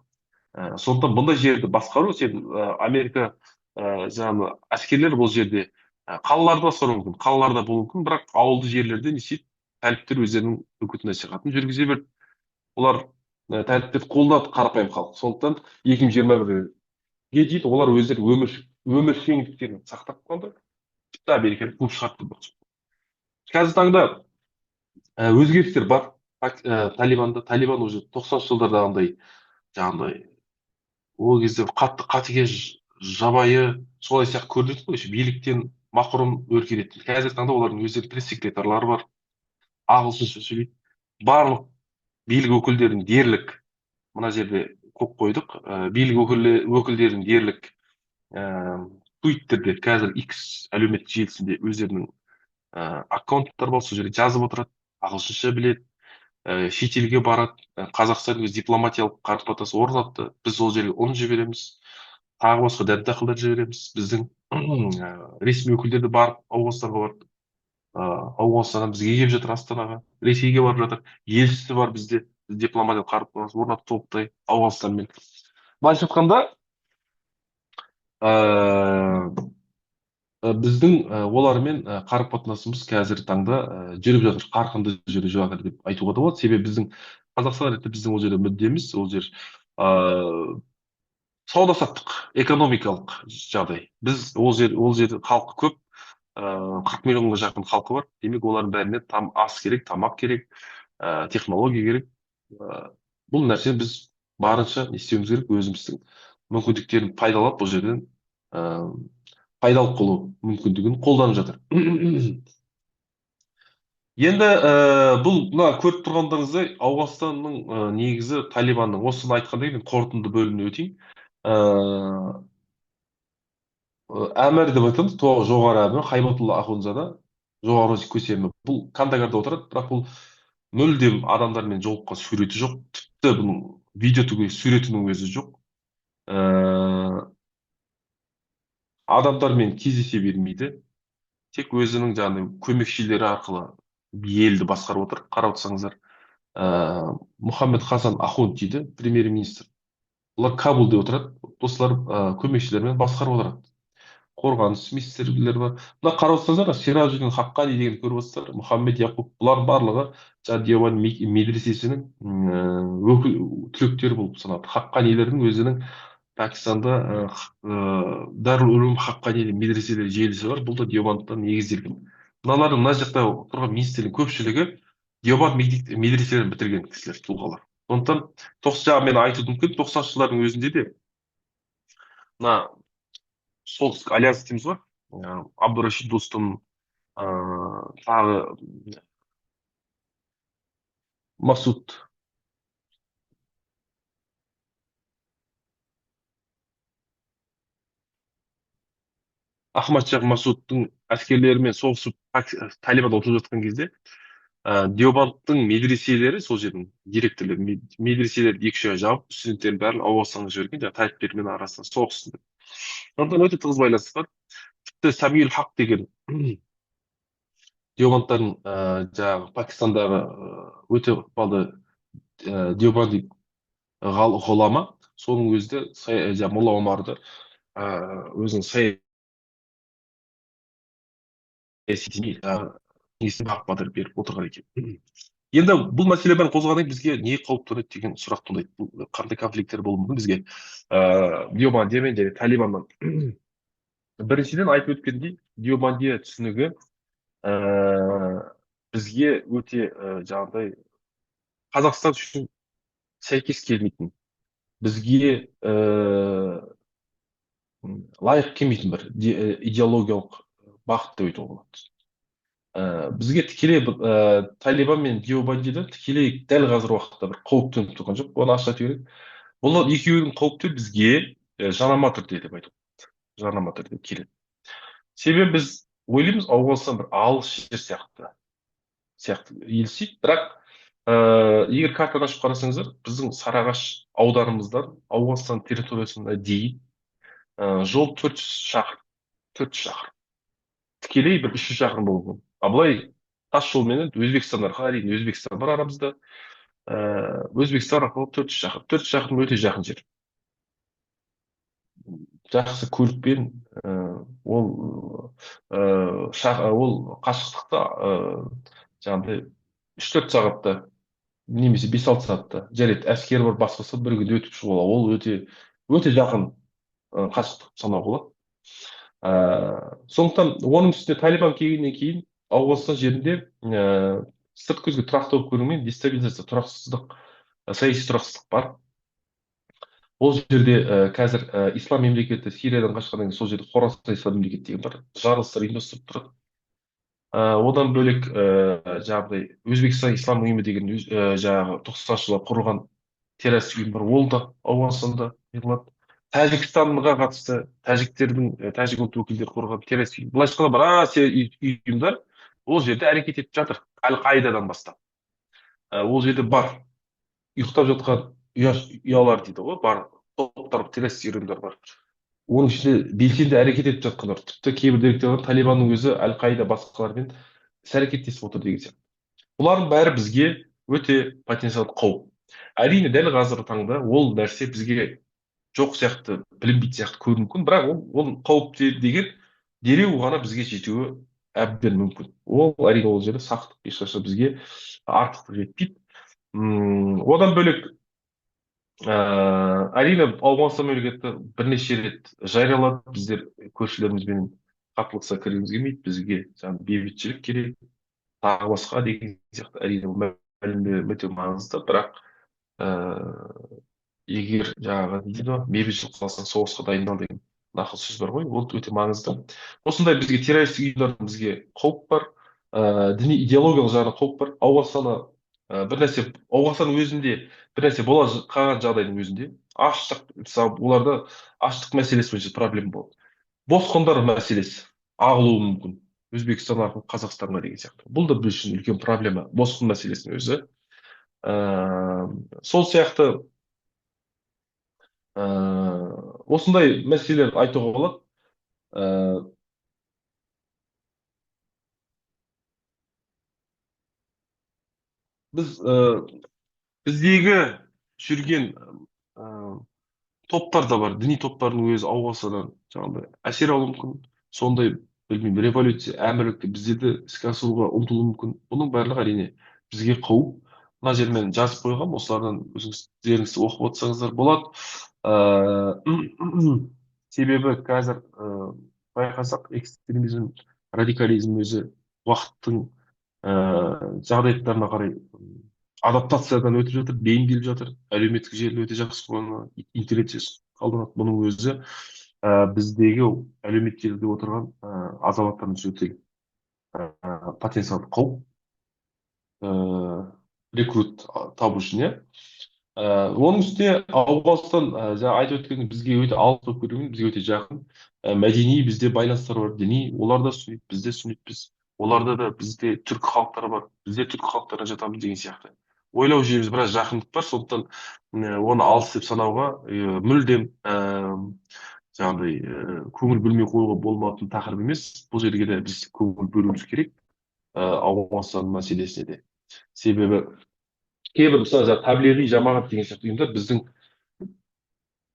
Сондықтан бұндай жерді басқару, сен Америка жаңағы әскерлер бұл жерде қалаларды басқару мүмкін, қалаларда болуы мүмкін, бірақ ауылды жерлерде не істейді? Тәліптер өздерінің үгіт насихатын жүргізе берді. Олар тәліптерді қолдады қарапайым халық. Сондықтан 2021-ге дейін олар өздері өміршеңдіктерін сақтап қалды. Тіпті Американы қуып шығарды. Қазіргі таңда өзгерістер бар. Талибан уже 90 жылдардағындай жаңағыдай ол кезде қатты қатыгез, жабайы, солай сияқты көрінеді ғой, биліктен мақұрым өркениетті. Қазіргі таңда олардың өздерінің пресс-секретарлары бар, ағылшынша сөйлейді. Барлық билік өкілдерін дерлік, мына жерде көп қойдық, билік өкілдерін дерлік Twitterде, қазір X әлеуметтік желісінде өздерінің аккаунттар бар, сол жерде жазып отырады, ағылшынша біледі, шетелге барады, Қазақстанның өз дипломатиялық қарым-қатынас орнатты, біз ол жерге ұн жібереміз, тағы басқа дәнді-дақылдар жібереміз. Біздің ресми өкілдер де барып Ауғанстанға барды, Ауғанстаннан бізге келіп жатыр, Астанаға, Ресейге барып жатыр, елшісі бар бізде, дипломатиялық қарым-қатынас орнатып толықтай Ауғанстанмен. Былайша айтқанда біздің олармен қарым қатынасымыз қазіргі таңда жүріп жатыр, қарқынды жүріп жатыр деп айтуға да болады. Себебі біздің Қазақстан ретінде біздің ол жерде мүддеміз, ол жер ыыы сауда саттық, экономикалық жағдай. Біз ол жерде халқы көп, 40 миллионға жақын халқы бар. Демек олардың бәріне ас керек, тамақ керек, технология керек. Ә, бұл нәрсені біз барынша не істеуіміз керек, өзіміздің мүмкіндіктерін пайдалап бұл жерден ә, пайдалы қылу мүмкіндігін қолданып жатыр. Енді бұл мына көріп тұрғандарыңыздай Ауғанстанның негізі Талибанның, осыны айтқандай мен қорытынды бөліміне өтейін. Ә, әмір деп айтамыз, жоғары әмір Хайбатулла Ахунзада, жоғары көсемі. Бұл Кандагарда отырады, бірақ бұл мүлдем адамдармен жолыққан суреті жоқ. Тіпті бұның видео түгел суретінің өзі жоқ. Ә, адамдармен кездесе бермейді. Тек өзінің жаңағы көмекшілері арқылы елді басқарып отыр. Қарап отырсаңыздар, Мұхаммед Хасан Ахунд дейді, премьер-министр. Олар Кабулде отырады, осылар көмекшілермен басқарып отырады. Қорғаныс министрліктері бар. Мына қарап отырсаңыздар, Сиражудин Хаққани деген көріп отырсыздар, Мұхаммед Яқуб, бұлардың барлығы жаңағы Деван медресесінің өкіл түлектері болып саналады. Хаққанилердің өзінің Пәкістанда Дарул Улум Хаққани медреселер желісі бар. Бұл да Девандтан негізделген. Мыналардың мына жақта тұрған министрлердің көпшілігі Деванд медреселерін бітірген кісілер, тұлғалар. Сондықтан жаңа мен айтуым мүмкін, 90-шы жылдардың өзінде де мына солтүстік альянс дейміз ғой, Абдурашид Достым, тағы Масуд Ахмадшах Масудтың әскерлерімен соғысып Талибан отырып жатқан кезде Деобандтың медреселері, сол жердің директорлары медреселерді екі үш ай жауып, студенттердің бәрін Ауғанстанға жіберген, жаңағы талибтермен арасында соғыссын деп. Сондықтан өте тығыз байланыс бар. Тіпті Самиюл Хақ деген Деобандтардың жаңағы Пакистандағы өте ықпалды Деобанди ғұлама, соның өзі де жаңағы Молла Омарды өзінің саяси несін Ақ Батыр беріп отырған екен. Енді бұл мәселе бәрін қозғағаннан кейін бізге не қауіп төнеді деген сұрақ туындайды. Бұл қандай конфликттер болуы мүмкін бізге Деобандиямен және Талибанмен. Біріншіден айтып өткендей, Деобандия түсінігі бізге өте жаңағыдай Қазақстан үшін сәйкес келмейтін, бізге лайық келмейтін бір идеологиялық бағыт деп айтуға болады. Бізге тікелей Талибан мен Деобандида тікелей дәл қазір уақытта бір қауіп төніп тұрған жоқ. Оны ашық айту керек. Бұл екеуінің қауіптері бізге жанама түрде деп айтуға болады. Жанама түрде келеді. Себебі біз ойлаймыз, Ауғанстан бір алыс жер сияқты елестейді, бірақ егер картаны ашып қарасаңыздар, біздің Сарыағаш ауданымыздан Ауғанстан территориясына дейін жол 400 шақырым. 400 шақырым. Тікелей бір 300 шақырым болуы мүмкін. А былай тас жолменен Өзбекстандарға дейін, Өзбекстан бар арамызда. Өзбекстан арқылы 400 шақырым. 400 шақырым өте жақын жер. Жақсы көлікпен ол қашықтықта жаңағыдай 3-4 сағатта немесе 5-6 сағатта жарайды. Әскері бар басқасы бір күнде өтіп шығуға, ол өте жақын қашықтық санауға болады. Сондықтан оның үстіне Талибан келгеннен кейін Ауғанстан жерінде сырт көзге тұрақты болып көрінген дестабилизация, тұрақсыздық, саяси тұрақсыздық бар. Ол жерде қазір ислам мемлекеті Сириядан қашқаннан кейін сол жерде Хорасан ислам мемлекеті деген бар, жарылыстар ұйымдастырып тұрады. Одан бөлек жаңағыдай Өзбекстан ислам ұйымы деген жаңағы 90-шы жылы құрылған террорист ұйым бар, ол да Ауғанстанда құрылады. Тәжікстанға қатысты тәжік ұлт өкілдері құрған террорист ұйым. Былайша айтқанда біраз ұйымдар ол жерде әрекет етіп жатыр. Әл-Қаидадан бастап. Ол жерде бар. Ұйықтап жатқан ұялар дейді ғой, бар. Топтар, террорист ұйымдар бар. Оның ішінде белсенді әрекет етіп жатқандар. Тіпті кейбір деректерде Талибанның өзі Әл-Қаида басқалармен іс-әрекеттесіп отыр деген сияқты. Бұлардың бәрі бізге өте потенциалды қауіп. Әрине дәл қазіргі таңда ол нәрсе бізге жоқ сияқты, білінбейтін сияқты көрінуі мүмкін, бірақ ол қауіпті деген дереу ғана бізге жетуі әбден мүмкін. Ол әрине ол жерде сақтық ешқашан бізге артықтық етпейді. Одан бөлек әрине ауғанстан мемлекеті бірнеше рет жариялады, біздер көршілерімізбен қақтығысқа кіргіміз келмейді, бізге жаңағы бейбітшілік керек, тағы басқа деген сияқты. Әрине бұл мәлімдеме өте маңызды, бірақ ыыы егер жаңағы не дейді ғой, бейбітшілік қаласаң соғысқа дайындал деген нақыл сөз бар ғой, ол өте маңызды. Осындай бізге террористік ұйымдардан бізге қауіп бар, діни идеологиялық жағынан қауіп бар. Бір нәрсе Ауғанстанның өзінде бір нәрсе бола қалған жағдайдың өзінде аштық, мысалы оларда аштық мәселесі бойынша проблема болады. Босқындар мәселесі ағылуы мүмкін. Өзбекстан арқылы Қазақстанға деген сияқты. Бұл да біз үшін үлкен проблема, босқын мәселесінің өзі. Сол сияқты осындай мәселелерді айтуға болады. Ә, біз біздегі жүрген ә, топтар да бар. Діни топтардың өзі ауғанстаннан жаңағыдай әсер алуы мүмкін. Сондай, білмеймін, революция, әмірлікті біздерде іске асыруға ұмтылуы мүмкін. Бұның барлығы әрине бізге қауіп. Мына жермен жазып қойғанмын, осылардан өздеріңіз оқып отырсаңыздар болады. Себебі қазір байқасақ, экстремизм, радикализм өзі уақыттың жағдаяттарына қарай адаптациядан өтіп жатыр, бейімделіп жатыр. Әлеуметтік желі өте жақсы қолданылады, интернет қолданады. Бұның өзі біздегі әлеуметтік желіде отырған азаматтарымыз өте потенциалды қауіп, рекрут табу үшін, иә. Оның үстіне Ауғанстан, жаңа айтып өткендей, бізге өте алыс болып көрінген, бізге өте жақын. Мәдени бізде байланыстар бар, діни, олар да сүннит, біз де сүннитпіз. Оларда да бізде түркі халықтары бар, біз де түркі халықтарына жатамыз деген сияқты. Ойлау жүйеміз біраз жақындық бар, сондықтан оны алыс деп санауға мүлдем жаңағыдай көңіл бөлмей қоюға болмайтын тақырып емес. Бұл жерге де біз көңіл бөлуіміз керек, Ауғанстан мәселесіне де. Себебі кейбір мысалы жаңағы таблиғи жамағат деген сияқты ұйымдар біздің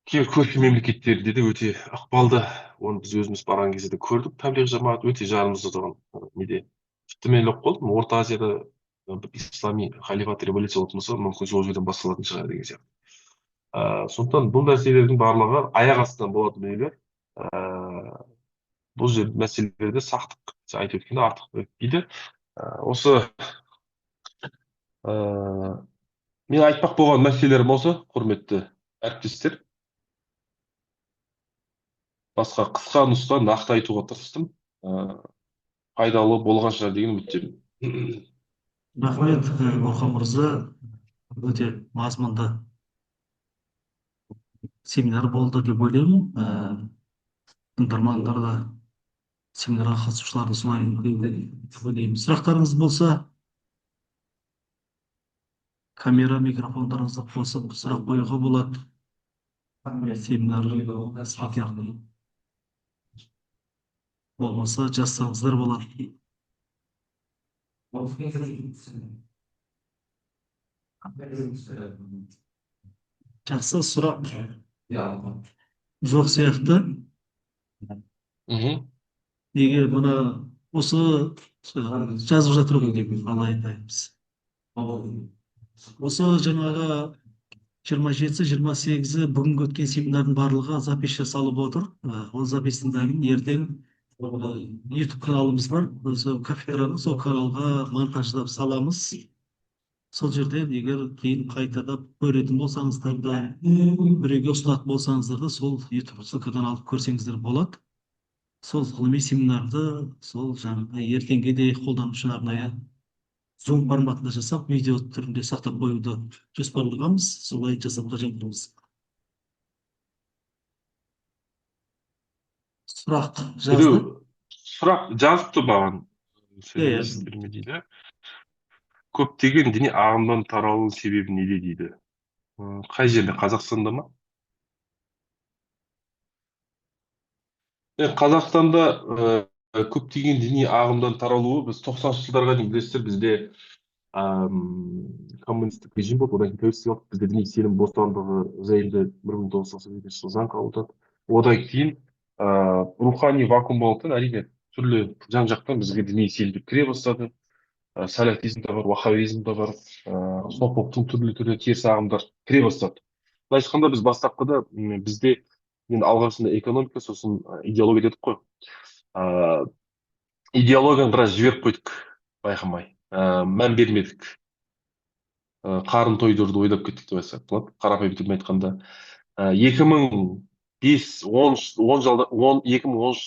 кейбір көрші мемлекеттерде де өте ықпалды. Оны біз өзіміз барған кезде де көрдік. Таблиғи жамағат өте жанымызда тұрған неде. Тіпті мен ойлап қалдым, Орта Азияда бір ислами халифат революция болатын болса, мүмкін сол жерден басталатын шығар деген сияқты. Сондықтан бұл нәрселердің барлығы аяқ астынан болатын дүниелер. Бұл жер мәселелерде сақтық, айтып өткенде артық дейді. Осы мен айтпақ болған мәселелерім осы, құрметті әріптестер. Басқа қысқа нұсқа нақты айтуға тырыстым. Пайдалы болған шығар деген үміттемін. Рахмет, Орхан мырза. Өте мазмұнды семинар болды деп ойлаймын. Тыңдармандар да, семинарға қатысушылар да солай деп ойлаймын. Сұрақтарыңыз болса, камера, микрофондарыңызды қосып сұрақ қоюға болады. Семинар спикер болмаса жазсаңыздар болады. Жақсы, сұрақ жоқ сияқты. Неге бұны осы жазып жатыр ғой деп қалай айтаймыз. Осы жаңағы 27-28 бүгінгі өткен семинардың барлығы запись жасалып отыр. Ол запистің бәрін ертең YouTube каналымыз бар. Сол кафедраның сол каналға монтаждап саламыз. Сол жерден егер кейін қайтада көретін болсаңыздар да, біреуге ұсынатын болсаңыздар да, сол YouTube ссылкадан алып көрсеңіздер болады. Сол ғылыми семинарды сол жаңағы ертеңге де қолдану үшін арнайы Zoom форматында жасап, видео түрінде сақтап қоюды жоспарлағанбыз. Солай жасауға жатырмыз. Сұрақ жазды. Сұрақ жазыпты маған. Сөйлемейсіздер ме дейді. Көптеген діни ағымдан таралу себебі неде дейді. Қай жерде, Қазақстанда ма? Қазақстанда көптеген діни ағымдан таралуы, біз 90-шы жылдарға дейін білесіздер, бізде коммунистік режим болды, одан кейін тәуелсіздік алып, бізде діни сенім бостандығы жайында 1997 жылы заң қабылдады. Одан кейін рухани вакуум болғандықтан әрине түрлі жан жақтан бізге діни селдер кіре бастады. Салафизм да бар, ваххабизм да бар, сопылықтың түрлі түрлі теріс ағымдар кіре бастады. былайша айтқанда біз бастапқыда бізде енді алғашында экономика, сосын идеология дедік қой. Ә, идеологияны біраз жіберіп қойдық байқамай. Мән бермедік. Қарын тойдырды ойлап кеттік деп айтсақ болады, қарапайым тілмен айтқанда. 2010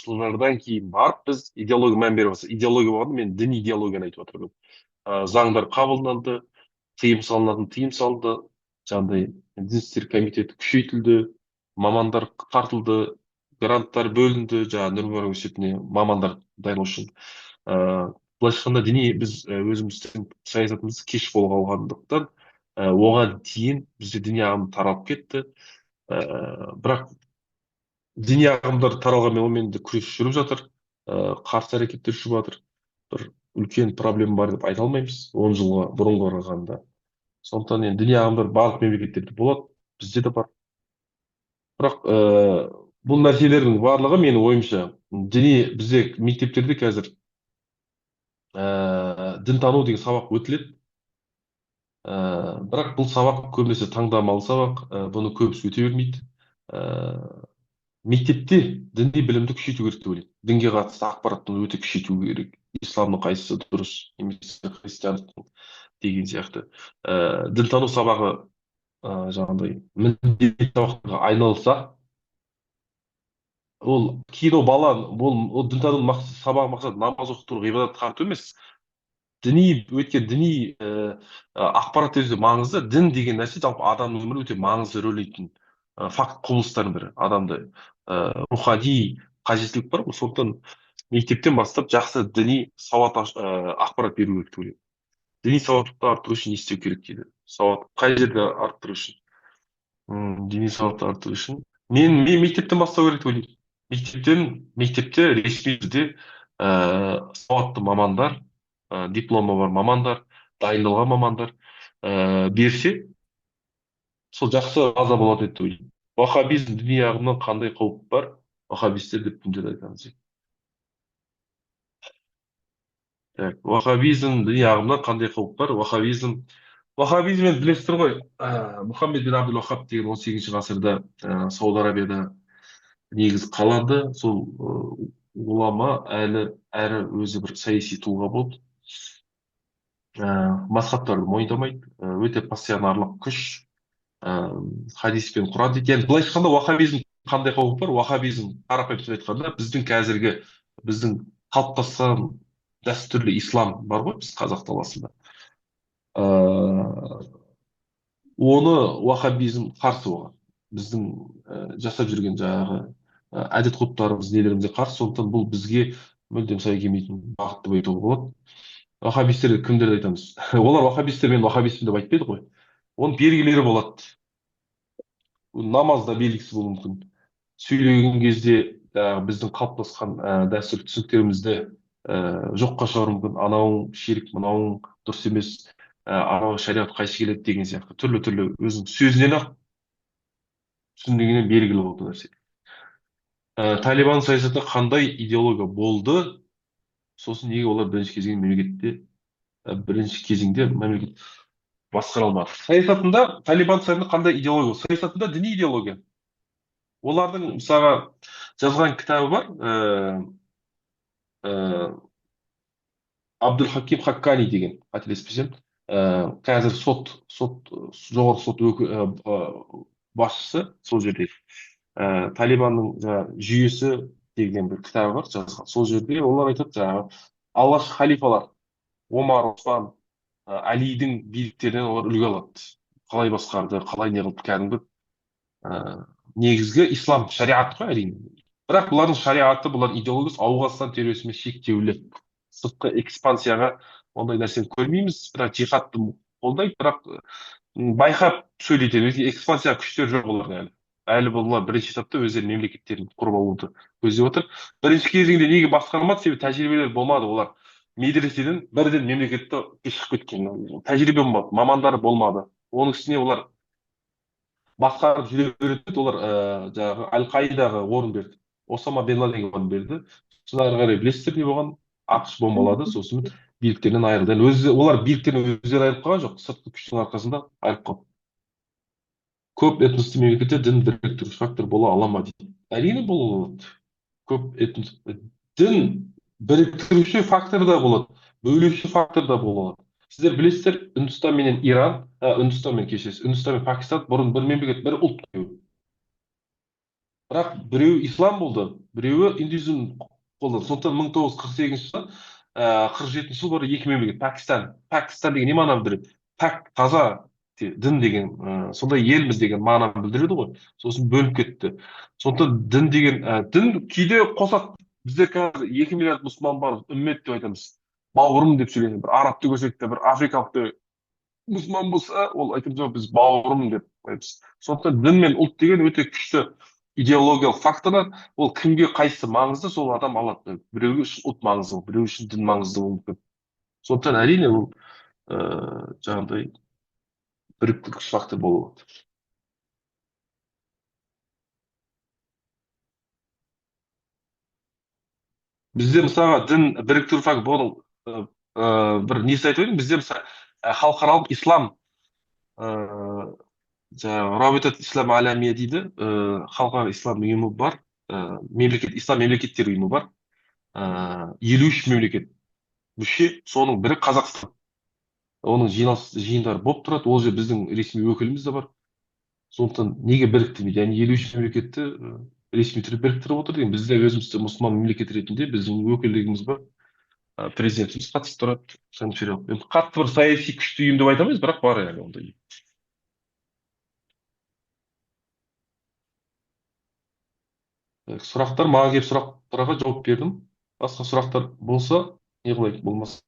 жылдардан кейін барып біз идеология мән бере бастадық. Идеология болғанда мен діни идеологияны айтып отырмын. Заңдар қабылданды, тыйым салынатын тыйым салынды, жаңағыдай дін істер комитеті күшейтілді, мамандар тартылды, гранттар бөлінді, жаңағы нұрмұбарак университетіне мамандар дайындау үшін. Былайша айтқанда діни біз өзіміздің саясатымыз кеш болға алғандықтан оған дейін бізде діни ағым таралып кетті. Бірақ діни ағымдар таралғанмен онымен де күрес жүріп жатыр. Қарсы әрекеттер жүріп жатыр. Бір үлкен проблема бар деп айта алмаймыз 10 жылға бұрынға қарағанда. Сондықтан енді діни ағымдар барлық мемлекеттерде болады, бізде де бар. Бірақ бұл нәрселердің барлығы менің ойымша діни бізде мектептерде қазір дінтану деген сабақ өтіледі. Бірақ бұл сабақ көбінесе таңдамалы сабақ, бұны көбісі өте бермейді. Мектепте діни білімді күшейту керек деп ойлаймын. Дінге қатысты ақпараттың өте күшейту керек. Исламның қайсысы дұрыс, немесе христиандықтың деген сияқты. Дінтану сабағы жаңағыдай міндетті сабаққа айналса, ол кейін ол бала ол дінтану сабағы мақсаты намаз оқыту, ғибадат қарту емес. Өйткені діни ақпарат өте маңызды. Дін деген нәрсе жалпы адамның өмірі өте маңызды рөл ойнайтын факт құбылыстардың бірі. Адамды рухани қажеттілік бар ғой, сондықтан мектептен бастап жақсы діни сауат ақпарат беру керек деп ойлаймын. Діни сауатты арттыру үшін не істеу керек дейді. Сауат қай жерде арттыру үшін? Діни сауатты арттыру үшін мен мектептен бастау керек деп ойлаймын. Мектепте ресми түрде сауатты мамандар, дипломы бар мамандар, дайындалған мамандар берсе, сол жақсы база болады деп ойлаймын. Ваххабизм діни ағымнан қандай қауіп бар? Ваххабистер деп кімдер айтамыз? Ваххабизм діни ағымнан қандай қауіп бар? Ваххабизм енді білесіздер ғой, Мұхаммед бин Абдул Вахаб деген 18 ғасырда Сауд Арабияда негіз қаланды. Сол ғұлама әрі өзі бір саяси тұлға болды. Мазһабтарды мойындамайды, өте пассионарлық күш, хадис пен құран дейді. Yani былайша айтқанда ваххабизм қандай қауіп бар? Ваххабизм қарапайым сөз айтқанда біздің қалыптасқан дәстүрлі ислам бар ғой біз қазақ даласында. Оны ваххабизм қарсы оған. Біздің жасап жүрген жаңағы әдет ғұрыптарымыз, нелерімізге қарсы. Сондықтан бұл бізге мүлдем сай келмейтін бағыт деп айтуға болады. Ваххабистерді кімдерді айтамыз? Олар ваххабистер мен ваххабистпін деп айтпайды ғой. Оның белгілері болады. Намазда белгісі болуы мүмкін. Сөйлеген кезде біздің қалыптасқан дәстүр түсініктерімізді жоққа шығару мүмкін. Анауың ширк, мынауың дұрыс емес, анау шариғат қайсы келеді деген сияқты түрлі өзінің сөзінен ақ түсінігінен белгілі болды нәрсе. Талибан саясаты қандай идеология болды? Сосын неге олар бірінші кезеңде мемлекет басқара алмады? Талибан саясатында қандай идеология? Саясатында діни идеология. Олардың мысалға жазған кітабы бар. Абдул Хаким Хаккани деген, қателеспесем, қазір жоғарғы сот басшысы сол жерде. Талибанның жүйесі деген бір кітабы бар жазған. Сол жерде олар айтады, жаңағы алғашқы халифалар Омар, Осман, Әлидің биліктерінен олар үлгі алады. Қалай басқарды, қалай не қылды, кәдімгі негізгі ислам шариғат қой әрине. Бірақ бұлардың шариғаты, бұлардың идеологиясы Ауғанстан терроризміне шектеулі. Сыртқы экспансияға ондай нәрсені көрмейміз. Бірақ жихадты қолдайды, бірақ байқап сөйлейді. Экспансия күштері жоқ олардың әлі. Әлі бұлар бірінші этапта өздерінің мемлекеттерін құрып алуды көздеп отыр. Бірінші кезеңде неге басқармады? Себебі тәжірибелер болмады. Олар медреседен бірден мемлекетті шығып кеткен. Тәжірибе болмады, мамандары болмады. Оның үстіне олар басқарып жүре береді, олар жаңағы Аль-Қаидаға орын берді. Осама бен Ладенге берді. Сосын ары қарай білесіздер не болған? ақш бомбалады, сосын биліктерінен айырылды. Енді олар биліктерінен өздері айырылып қалған жоқ, сыртқы күштің арқасында айырылып қалды. Көп этносты мемлекетте дін біріктіруші фактор бола ала ма дейді. Әрине бола алады. Көп этнос дін біріктіруші фактор да болады, бөлуші фактор да бола алады. Сіздер білесіздер, Үндістан менен Иран, Үндістан мен кешіресіз, Үндістан мен Пакистан бұрын бір мемлекет, бір ұлт. Бірақ біреуі ислам болды, біреуі индуизм қолдады. Сондықтан 1948 жылы, 47 жыл бұрын екі мемлекет, Пәкістан деген не мағынаны білдіреді? Пәк, таза дін деген, сондай елміз деген мағынаны білдіреді ғой. Сосын бөліп кетті. Сондықтан дін деген, дін кейде қосады. Біздер қазір 2 миллиард мұсылман бар, үммет деп айтамыз. Бауырым деп сөйлейміз. Бір арабты көрсек те, бір африкалықты мұсылман болса, ол айтып жоқ, біз бауырым деп айтамыз. Сондықтан дін мен ұлт деген өте күшті идеологиялық факторлар. Ол кімге қайсысы маңызды, сол адам алады. Біреуге үшін ұлт маңызды, біреу үшін дін маңызды болуы мүмкін. Сондықтан әрине ол жаңағыдай біріктіргіш фактор болуы мүмкін. Бізде мысалға дін біріктіру фактор бұл бір несі айтып едім. Бізде мысалы халықаралық ислам жаңағы Рабитат Ислам Алямия дейді, халықаралық ислам ұйымы бар, ислам мемлекеттер ұйымы бар, 53 мемлекет мүше, соның бірі Қазақстан. Оның жиындары болып тұрады, ол же біздің ресми өкіліміз де бар. Сондықтан неге біріктірмейді? Яғни 53 мемлекетті ресми түрде біріктіріп отыр деген. Бізде өзімізде мұсылман мемлекет ретінде біздің өкілдігіміз бар, президентіміз қатысып тұрады. Енді қатты бір саяси күшті ұйым деп айта алмаймыз, бірақ бар яғни ондай. Сұрақтар, маған келіп сұрақтарға жауап бердім. Басқа сұрақтар болса, не қылайық, болмаса.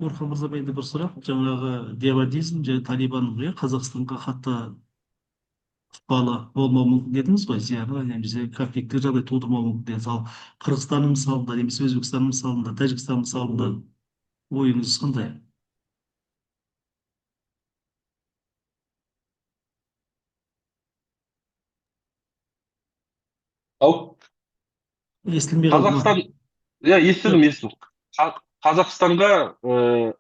Орхан мырза, менде бір сұрақ. Жаңағы диабадизм және талибан Қазақстанға қатты ықпалы болмауы мүмкін дедіңіз ғой, зияны немесе конфликттік жағдай тудырмауы мүмкін дедіңіз. Ал Қырғызстанның мысалында немесе Өзбекстанның мысалында, Тәжікстан мысалында ойыңыз қандай? Ау, Естілмей қалды ма? Қазақстан, естідім. Қазақстанға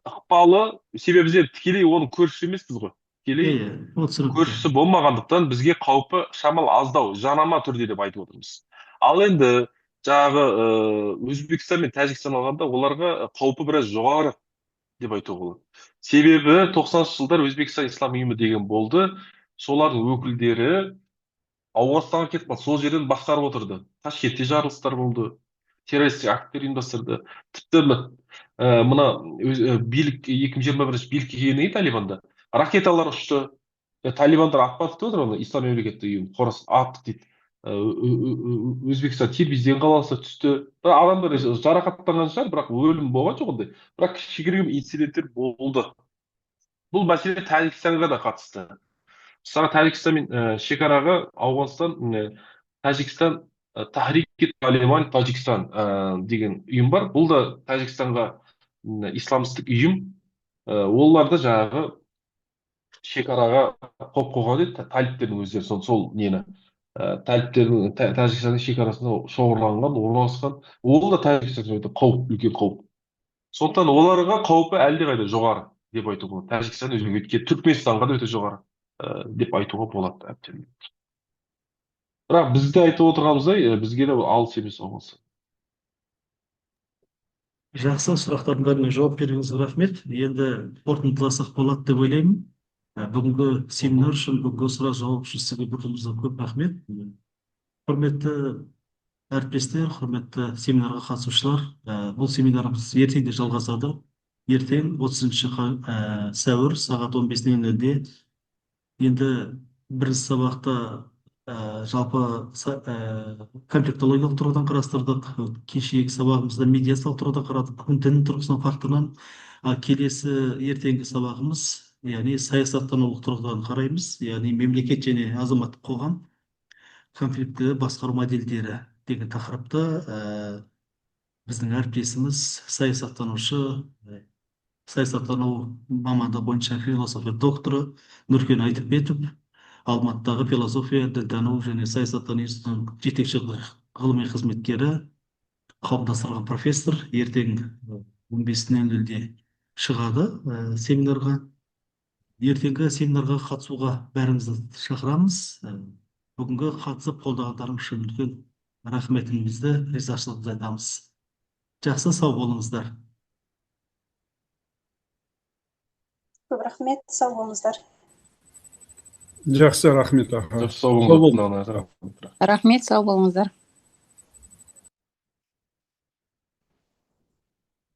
ықпалы, себебі біз тікелей оның көршісі емеспіз ғой. Тікелей Иә, ол түсінікті. көршісі болмағандықтан бізге қаупі шамал аздау, жанама түрде деп айтып отырмыз. Ал енді жаңағы Өзбекстан мен Тәжікстан алғанда оларға қаупі біраз жоғары деп айтуға болады. Себебі 90-шы жылдар Өзбекстан ислам ұйымы деген болды. Солардың өкілдері Ауғанстанға кетіп қалды. Сол жерден басқарып отырды. Ташкентте жарылыстар болды. Террористік акттер ұйымдастырды. Тіпті мына билік 2021 билікке келгеннен кейін Талибанда ракеталар ұшты. Талибандар аттанып кетіп отыр, ислам мемлекеттік ұйым, Хорас аттық дейді. Өзбекстан Тирбизден қаласы түсті. Адамдар жарақаттанған шығар, бірақ өлім болған жоқ ондай. Бірақ кішігірім инциденттер болды. Бұл мәселе Тәжікстанға да қатысты. Мысалы Тәжікстан мен шекараға Ауғанстан, Тәжікстан Тахрики Талибан Тәжікстан деген ұйым бар. Бұл да Тәжікстанға исламистік ұйым. Олар да жаңағы шекараға қойып қойған еді, талибтердің өздері сол нені. Талибтердің Тәжікстанның шекарасына шоғырланған, орналасқан. Ол да Тәжікстанға өте қауіп, үлкен қауіп. Сондықтан оларға қаупі әлдеқайда жоғары деп айтуға болады. Тәжікстан өзбекке, Түркменстанға да өте жоғары деп айтуға болады әбден. Бірақ бізде айтып отырғанымыздай, бізге де алыс емес болмаса. Жақсы, сұрақтардың бәріне жауап беруіңізге рахмет. Енді қорытындыласақ болады деп ойлаймын. Бүгінгі семинар үшін, бүгінгі сұрақ жауап үшін сізге бірімізге көп рахмет. Құрметті әріптестер, құрметті семинарға қатысушылар, бұл семинарымыз ертең де жалғасады. Ертең 30 сәуір сағат 15:00-де енді бір сабақта жалпы конфликтологиялық тұрғыдан қарастырдық. Кешегі сабағымызда медиациялық тұрғыдан қарадық, дін тұрғысынан факторынан. Келесі ертеңгі сабағымыз, яғни саясаттанулық тұрғыдан қараймыз, яғни мемлекет және азаматтық қоғам конфликті басқару модельдері деген тақырыпта біздің әріптесіміз саясаттану мамандығы бойынша философия докторы Нұркен Айтымбетов Алматыдағы философия, дінтану және саясаттану институтының жетекші ғылыми қызметкері, қауымдастырған профессор. Ертең 15:00-де шығады семинарға. Ертеңгі семинарға қатысуға бәрімізді шақырамыз. Бүгінгі қатысып қолдағандарың үшін үлкен рахметімізді, ризашылығымызды айтамыз. Жақсы, сау болыңыздар. Көп рахмет, сау болыңыздар. Жақсы, рахмет аға. Сау болыңыздар. Рахмет, сау болыңыздар.